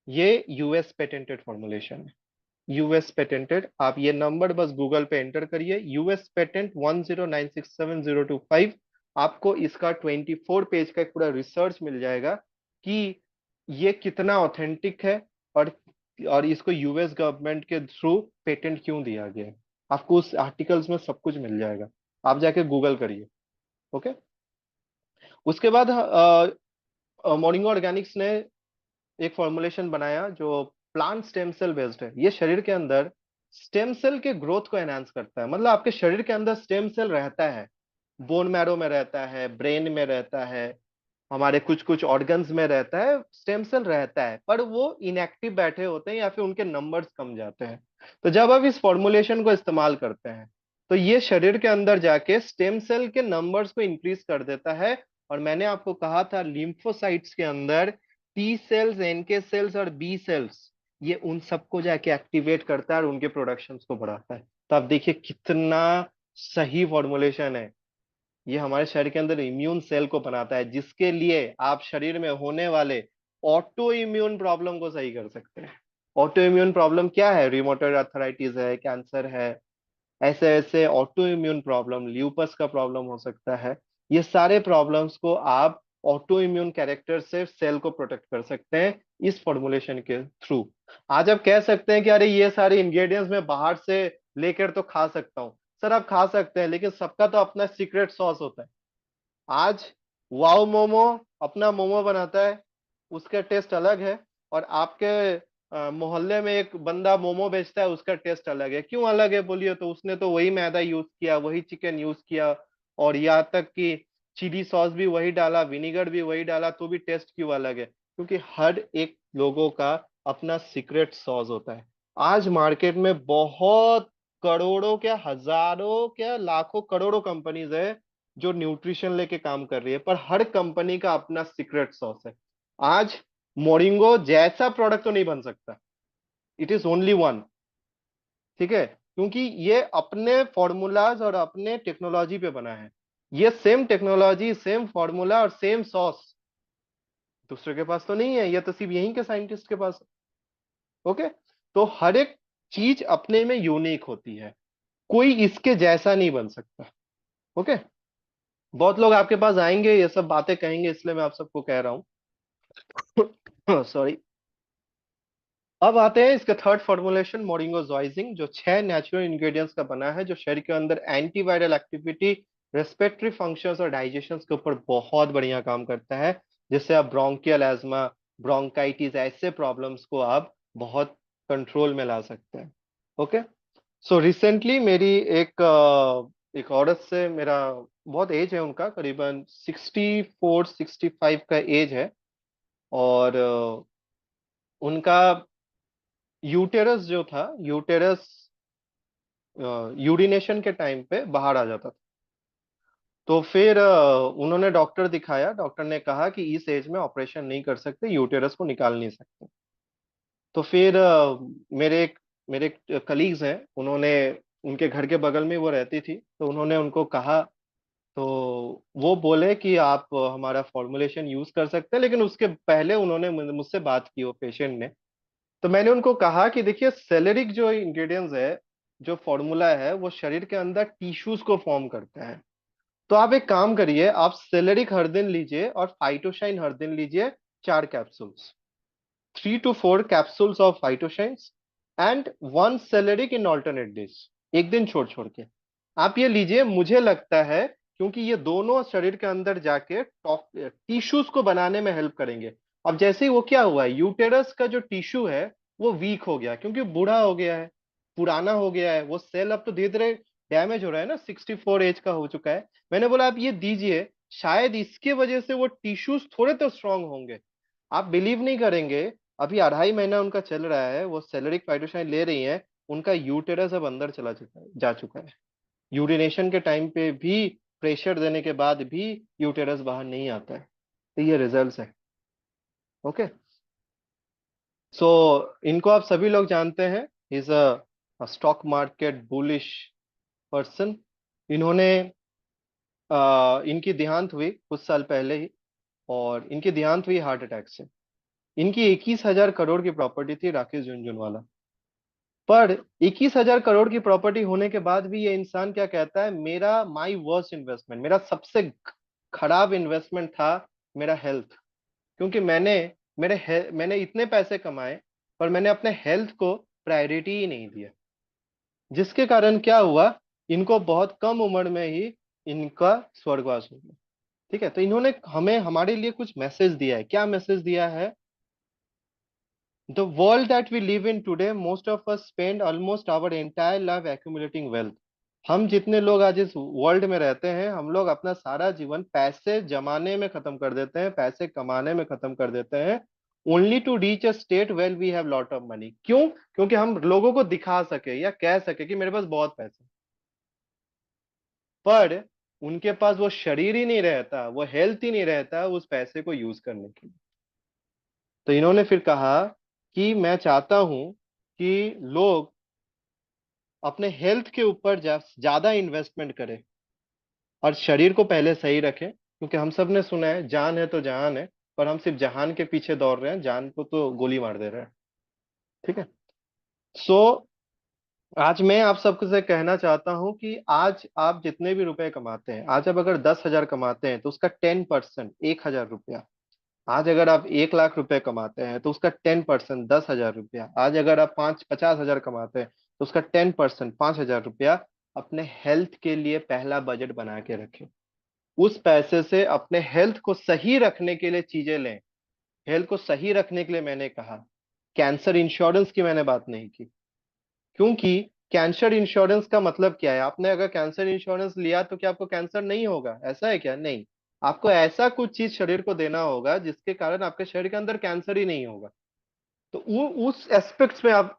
[SPEAKER 2] ये यूएस पेटेंटेड फॉर्मुलेशन है, यूएस पेटेंटेड। आप ये नंबर बस गूगल पे एंटर करिए, यूएस पेटेंट 10967025। आपको इसका 24 पेज का एक पूरा रिसर्च मिल जाएगा कि ये कितना ऑथेंटिक है, और इसको यूएस गवर्नमेंट के थ्रू पेटेंट क्यों दिया गया है। आपको उस आर्टिकल्स में सब कुछ मिल जाएगा, आप जाके गूगल करिए। ओके, उसके बाद मोरिंगा ऑर्गेनिक्स ने एक फॉर्मुलेशन बनाया जो प्लांट स्टेम सेल बेस्ड है। ये शरीर के अंदर स्टेम सेल के ग्रोथ को एनहांस करता है, मतलब आपके शरीर के अंदर स्टेम सेल रहता है, बोन मैरो में रहता है, ब्रेन में रहता है, हमारे कुछ कुछ ऑर्गन्स में रहता है, स्टेम सेल रहता है, पर वो इनएक्टिव बैठे होते हैं या फिर उनके नंबर्स कम जाते हैं। तो जब आप इस फॉर्मुलेशन को इस्तेमाल करते हैं तो ये शरीर के अंदर जाके स्टेम सेल के नंबर्स को इंक्रीज कर देता है। और मैंने आपको कहा था लिम्फोसाइट्स के अंदर टी सेल्स, एनके सेल्स और बी सेल्स, ये उन सबको जाके एक्टिवेट करता है और उनके प्रोडक्शन को बढ़ाता है। तो आप देखिए कितना सही फॉर्मुलेशन है। ये हमारे शरीर के अंदर इम्यून सेल को बनाता है, जिसके लिए आप शरीर में होने वाले ऑटो इम्यून प्रॉब्लम को सही कर सकते हैं। ऑटो इम्यून प्रॉब्लम क्या है? रिमोटॉइड अर्थराइटिस है, कैंसर है, ऐसे ऐसे ऑटो इम्यून प्रॉब्लम, ल्यूपस का प्रॉब्लम हो सकता है। ये सारे प्रॉब्लम्स को आप ऑटो इम्यून कैरेक्टर से सेल को प्रोटेक्ट कर सकते हैं इस फॉर्मुलेशन के थ्रू। आज आप कह सकते हैं कि अरे ये सारे इंग्रेडिएंट्स मैं बाहर से लेकर तो खा सकता हूँ। सर आप खा सकते हैं, लेकिन सबका तो अपना सीक्रेट सॉस होता है। आज वाओ मोमो अपना मोमो बनाता है, उसका टेस्ट अलग है, और आपके मोहल्ले में एक बंदा मोमो बेचता है, उसका टेस्ट अलग है। क्यों अलग है बोलिए? तो उसने तो वही मैदा यूज किया, वही चिकन यूज किया, और यहाँ तक कि चिली सॉस भी वही डाला, विनीगर भी वही डाला, तो भी टेस्ट क्यों अलग है? क्योंकि हर एक लोगों का अपना सीक्रेट सॉस होता है। आज मार्केट में बहुत करोड़ों, क्या हजारों, क्या लाखों करोड़ों कंपनीज है जो न्यूट्रिशन लेके काम कर रही है, पर हर कंपनी का अपना सीक्रेट सॉस है। आज मोरिंगो जैसा प्रोडक्ट तो नहीं बन सकता, इट इज ओनली वन। ठीक है, क्योंकि ये अपने फॉर्मूलाज और अपने टेक्नोलॉजी पे बना है। ये सेम टेक्नोलॉजी, सेम फॉर्मूला और सेम सॉस दूसरे के पास तो नहीं है, ये तो सिर्फ यहीं के साइंटिस्ट के पास है। ओके, तो हर एक चीज अपने में यूनिक होती है, कोई इसके जैसा नहीं बन सकता। ओके, बहुत लोग आपके पास आएंगे, ये सब बातें कहेंगे, इसलिए मैं आप सबको कह रहा हूँ। सॉरी। अब आते हैं इसका थर्ड फॉर्मुलेशन, मोरिंगो जॉइजिंग, जो 6 नेचुरल इंग्रेडिएंट्स का बना है, जो शरीर के अंदर एंटीवायरल एक्टिविटी, रेस्पिरेटरी फंक्शंस और डाइजेशन के ऊपर बहुत बढ़िया काम करता है, जिससे आप ब्रोंकियल एज्मा, ब्रोंकाइटिस, ऐसे प्रॉब्लम्स को आप बहुत कंट्रोल में ला सकते हैं। ओके, सो रिसेंटली मेरी एक औरत से मेरा बहुत एज है, उनका करीबन 64-65 का एज है, और उनका यूटेरस जो था, यूटेरस यूरिनेशन के टाइम पे बाहर आ जाता था। तो फिर उन्होंने डॉक्टर दिखाया, डॉक्टर ने कहा कि इस एज में ऑपरेशन नहीं कर सकते, यूटेरस को निकाल नहीं सकते। तो फिर मेरे एक मेरे कलीग्स हैं, उन्होंने, उनके घर के बगल में वो रहती थी, तो उन्होंने उनको कहा, तो वो बोले कि आप हमारा फॉर्मुलेशन यूज कर सकते हैं, लेकिन उसके पहले उन्होंने मुझसे बात की, वो पेशेंट ने। तो मैंने उनको कहा कि देखिए, सेलेरिक जो इंग्रेडिएंट्स है, जो फॉर्मूला है, वो शरीर के अंदर टिश्यूज को फॉर्म करता है। तो आप एक काम करिए, आप सेलेरिक हर दिन लीजिए और फाइटोशाइन हर दिन लीजिए, 4 कैप्सूल्स, 3 to 4 कैप्सूल्स ऑफ फाइटोशाइंस एंड 1 सेलेरिक इन ऑल्टरनेट डेज, एक दिन छोड़ छोड़ के आप ये लीजिए। मुझे लगता है क्योंकि ये दोनों शरीर के अंदर जाके टिश्यूज को बनाने में हेल्प करेंगे। अब जैसे ही वो क्या हुआ है, यूटेरस का जो टिश्यू है वो वीक हो गया, क्योंकि बूढ़ा हो गया है, पुराना हो गया है, वो सेल अब तो धीरे धीरे डैमेज हो रहा है ना, 64 एज का हो चुका है। मैंने बोला आप ये दीजिए, शायद इसके वजह से वो टिश्यूज थोड़े तो स्ट्रांग होंगे। आप बिलीव नहीं करेंगे, अभी 2.5 महीना उनका चल रहा है, वो सेलेरिक फाइटोशाइन ले रही हैं, उनका यूटेरस अब अंदर चला चुका है, जा चुका है। यूरिनेशन के टाइम पे भी प्रेशर देने के बाद भी यूटेरस बाहर नहीं आता है। तो ये रिजल्ट्स है। ओके, सो इनको आप सभी लोग जानते हैं, is a stock market bullish person. इन्होंने इनकी देहांत हुई कुछ साल पहले ही, और इनकी देहांत हुई हार्ट अटैक से। इनकी 21,000 करोड़ की प्रॉपर्टी थी, राकेश झुनझुनवाला। पर 21,000 करोड़ की प्रॉपर्टी होने के बाद भी ये इंसान क्या कहता है, मेरा माई वर्स्ट इन्वेस्टमेंट, मेरा सबसे खराब इन्वेस्टमेंट था मेरा हेल्थ। क्योंकि मैंने इतने पैसे कमाए, पर मैंने अपने हेल्थ को प्रायोरिटी ही नहीं दिया, जिसके कारण क्या हुआ, इनको बहुत कम उम्र में ही इनका स्वर्गवास हो गया। ठीक है, तो इन्होंने हमें, हमारे लिए कुछ मैसेज दिया है। क्या मैसेज दिया है? The world that we live in today, most of us spend almost our entire life accumulating wealth. हम जितने लोग आज इस वर्ल्ड में रहते हैं, हम लोग अपना सारा जीवन पैसे जमाने में खत्म कर देते हैं, पैसे कमाने में खत्म कर देते हैं, only to reach a state well we have lot of money. क्यों? क्योंकि हम लोगों को दिखा सके या कह सके कि मेरे पास बहुत पैसे। पर उनके पास वो शरीर ही नहीं रहता, वो हेल्थ ही नहीं रहता उस पैसे को यूज करने के लिए। तो इन्होंने फिर कहा कि मैं चाहता हूं कि लोग अपने हेल्थ के ऊपर ज्यादा इन्वेस्टमेंट करें और शरीर को पहले सही रखें, क्योंकि हम सब ने सुना है जान है तो जहान है, पर हम सिर्फ जहान के पीछे दौड़ रहे हैं, जान को तो गोली मार दे रहे हैं। ठीक है, सो आज मैं आप सबसे कहना चाहता हूं कि आज आप जितने भी रुपए कमाते हैं, आज आप अगर 10,000 कमाते हैं तो उसका 10%, 1,000 रुपया। आज अगर आप 1 लाख रुपए कमाते हैं तो उसका 10%, 10,000 रुपया। आज अगर आप 50,000 कमाते हैं तो उसका 10%, 5,000 रुपया अपने हेल्थ के लिए पहला बजट बना के रखें। उस पैसे से अपने हेल्थ को सही रखने के लिए चीजें लें। हेल्थ को सही रखने के लिए मैंने कहा, कैंसर इंश्योरेंस की मैंने बात नहीं की, क्योंकि कैंसर इंश्योरेंस का मतलब क्या है? आपने अगर कैंसर इंश्योरेंस लिया तो क्या आपको कैंसर नहीं होगा? ऐसा है क्या? नहीं। आपको ऐसा कुछ चीज शरीर को देना होगा जिसके कारण आपके शरीर के अंदर कैंसर ही नहीं होगा। तो वो उस एस्पेक्ट्स में आप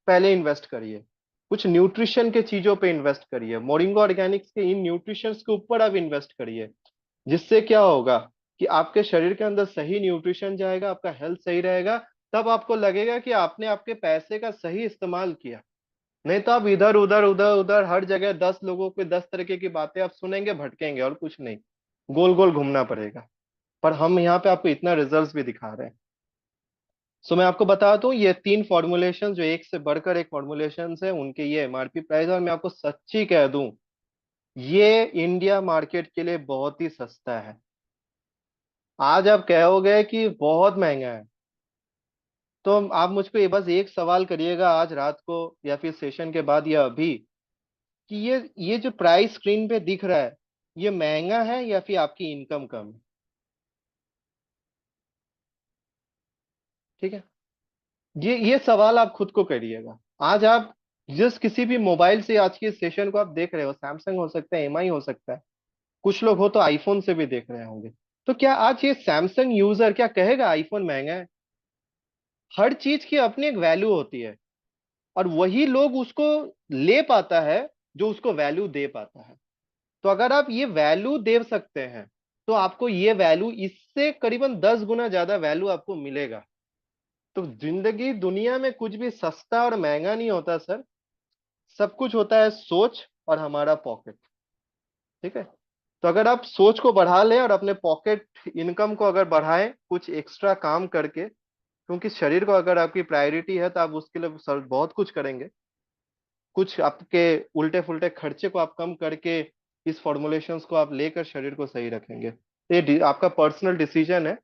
[SPEAKER 2] पहले इन्वेस्ट करिए। कुछ न्यूट्रिशन के चीजों पे इन्वेस्ट करिए, मोरिंगा ऑर्गेनिक्स के इन न्यूट्रिशंस के ऊपर आप इन्वेस्ट करिए। जिससे क्या होगा कि आपके शरीर के अंदर सही न्यूट्रिशन जाएगा, आपका हेल्थ सही रहेगा। तब आपको लगेगा कि आपने आपके पैसे का सही इस्तेमाल किया। नहीं तो आप इधर उधर उधर उधर हर जगह 10 लोगों के 10 तरीके की बातें आप सुनेंगे, भटकेंगे और कुछ नहीं, गोल गोल घूमना पड़ेगा। पर हम यहाँ पे आपको इतना रिजल्ट्स भी दिखा रहे हैं। सो मैं आपको बता दूं, ये 3 फॉर्मुलेशन जो एक से बढ़कर एक फॉर्मुलेशन है, उनके ये एमआरपी प्राइस, और मैं आपको सच्ची कह दूं, ये इंडिया मार्केट के लिए बहुत ही सस्ता है। आज आप कहोगे कि बहुत महंगा है, तो आप मुझको ये बस एक सवाल करिएगा आज रात को या फिर सेशन के बाद या अभी, कि ये जो प्राइस स्क्रीन पे दिख रहा है, ये महंगा है या फिर आपकी इनकम कम है? ठीक है, ये सवाल आप खुद को करिएगा। आज आप जिस किसी भी मोबाइल से आज के सेशन को आप देख रहे हो, सैमसंग हो सकता है, एमआई हो सकता है, कुछ लोग हो तो आईफोन से भी देख रहे होंगे। तो क्या आज ये सैमसंग यूजर क्या कहेगा आईफोन महंगा है? हर चीज की अपनी एक वैल्यू होती है, और वही लोग उसको ले पाता है जो उसको वैल्यू दे पाता है। तो अगर आप ये वैल्यू दे सकते हैं, तो आपको ये वैल्यू इससे करीबन 10 गुना ज्यादा वैल्यू आपको मिलेगा। तो जिंदगी दुनिया में कुछ भी सस्ता और महंगा नहीं होता सर, सब कुछ होता है सोच और हमारा पॉकेट। ठीक है, तो अगर आप सोच को बढ़ा लें और अपने पॉकेट इनकम को अगर बढ़ाएं कुछ एक्स्ट्रा काम करके, क्योंकि शरीर को अगर आपकी प्रायोरिटी है तो आप उसके लिए बहुत कुछ करेंगे, कुछ आपके उल्टे फुल्टे खर्चे को आप कम करके इस फॉर्मुलेशंस को आप लेकर शरीर को सही रखेंगे। तो ये आपका पर्सनल डिसीजन है,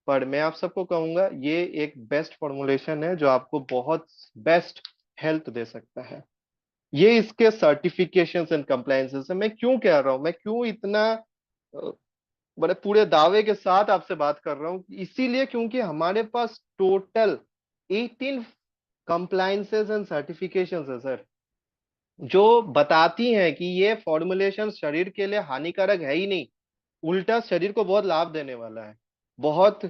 [SPEAKER 2] पर मैं आप सबको कहूंगा ये एक बेस्ट फॉर्मुलेशन है जो आपको बहुत बेस्ट हेल्थ दे सकता है। ये इसके सर्टिफिकेशंस एंड कंप्लायंसेस है। मैं क्यों कह रहा हूँ, मैं क्यों इतना बड़े पूरे दावे के साथ आपसे बात कर रहा हूँ, इसीलिए क्योंकि हमारे पास टोटल 18 कंप्लायंसेस एंड सर्टिफिकेशंस है सर, जो बताती हैं कि ये फॉर्मुलेशन शरीर के लिए हानिकारक है ही नहीं, उल्टा शरीर को बहुत लाभ देने वाला है, बहुत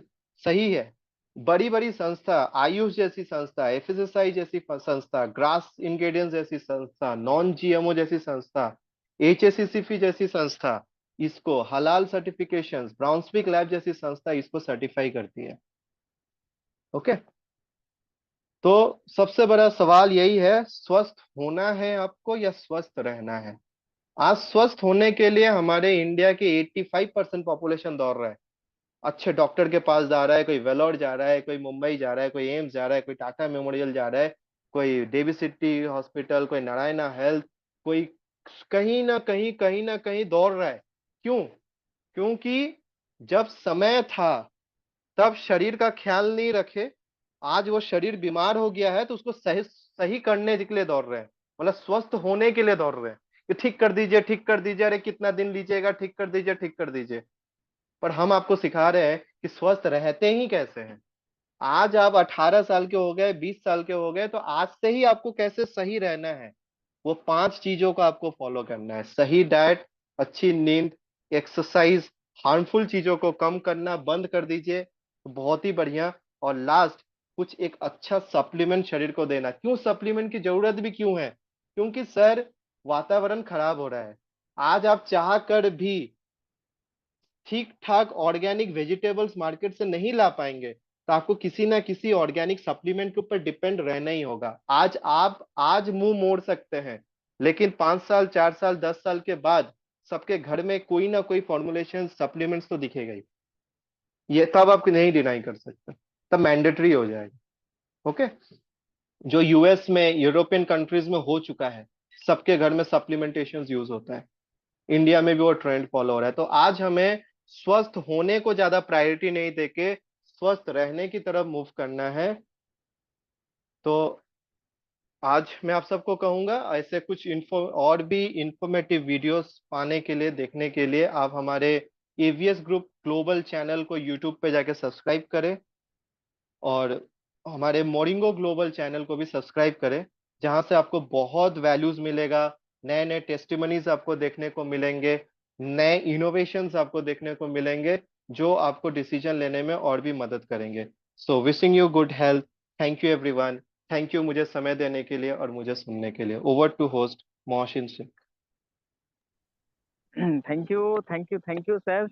[SPEAKER 2] सही है। बड़ी बड़ी संस्था, आयुष जैसी संस्था, एफएसएसआई जैसी संस्था, ग्रास इंग्रेडिएंट्स जैसी संस्था, नॉन जीएमओ जैसी संस्था, एचएससीसीपी जैसी संस्था, इसको हलाल सर्टिफिकेशंस, ब्राउन्सविक लैब जैसी संस्था इसको सर्टिफाई करती है। ओके, तो सबसे बड़ा सवाल यही है, स्वस्थ होना है आपको या स्वस्थ रहना है? आज स्वस्थ होने के लिए हमारे इंडिया के 85% पॉपुलेशन दौड़ रहा है, अच्छे डॉक्टर के पास जा रहा है, कोई वेलोर जा रहा है, कोई मुंबई जा रहा है, कोई एम्स जा रहा है, कोई टाटा मेमोरियल जा रहा है, कोई डेवी सिटी हॉस्पिटल, कोई नारायणा हेल्थ, कोई कहीं ना कहीं दौड़ रहा है। क्यों? क्योंकि जब समय था तब शरीर का ख्याल नहीं रखे, आज वो शरीर बीमार हो गया है तो उसको सही सही करने के लिए दौड़ रहे हैं, मतलब स्वस्थ होने के लिए दौड़ रहे हैं कि ठीक कर दीजिए, ठीक कर दीजिए, अरे कितना दिन लीजिएगा, ठीक कर दीजिए, ठीक कर दीजिए। पर हम आपको सिखा रहे हैं कि स्वस्थ रहते ही कैसे हैं। आज आप 18 साल के हो गए, 20 साल के हो गए, तो आज से ही आपको कैसे सही रहना है, वो 5 चीजों को आपको फॉलो करना है। सही डाइट, अच्छी नींद, एक्सरसाइज, हार्मफुल चीजों को कम करना बंद कर दीजिए, तो बहुत ही बढ़िया। और लास्ट, कुछ एक अच्छा सप्लीमेंट शरीर को देना। क्यों सप्लीमेंट की जरूरत भी क्यों है? क्योंकि सर वातावरण खराब हो रहा है, आज आप चाह कर भी ठीक ठाक ऑर्गेनिक वेजिटेबल्स मार्केट से नहीं ला पाएंगे, तो आपको किसी ना किसी ऑर्गेनिक सप्लीमेंट के ऊपर डिपेंड रहना ही होगा। आज आप आज मुंह मोड़ सकते हैं, लेकिन 5 साल, 4 साल, 10 साल के बाद सबके घर में कोई ना कोई फॉर्मुलेशन सप्लीमेंट्स तो दिखेगा ही। ये तब आप नहीं डिनाई कर सकते, तब मैंडेटरी हो जाएगा। ओके, जो यूएस में, यूरोपियन कंट्रीज में हो चुका है, सबके घर में सप्लीमेंटेशन यूज होता है, इंडिया में भी वो ट्रेंड फॉलो हो रहा है। तो आज हमें स्वस्थ होने को ज्यादा प्रायोरिटी नहीं देके स्वस्थ रहने की तरफ मूव करना है। तो आज मैं आप सबको कहूंगा, ऐसे कुछ इन्फो और भी इंफॉर्मेटिव वीडियोस पाने के लिए, देखने के लिए आप हमारे एवीएस ग्रुप ग्लोबल चैनल को यूट्यूब पे जाके सब्सक्राइब करें, और हमारे मोरिंगो ग्लोबल चैनल को भी सब्सक्राइब करें, जहां से आपको बहुत वैल्यूज मिलेगा, नए नए टेस्टिमनीज आपको देखने को मिलेंगे, नए इनोवेशंस आपको देखने को मिलेंगे, जो आपको डिसीजन लेने में और भी मदद करेंगे। So wishing you good health. Thank you everyone. Thank you मुझे समय देने के लिए और मुझे सुनने के लिए। Over to host Mohsin Singh.
[SPEAKER 1] Thank you, thank you, thank you sir.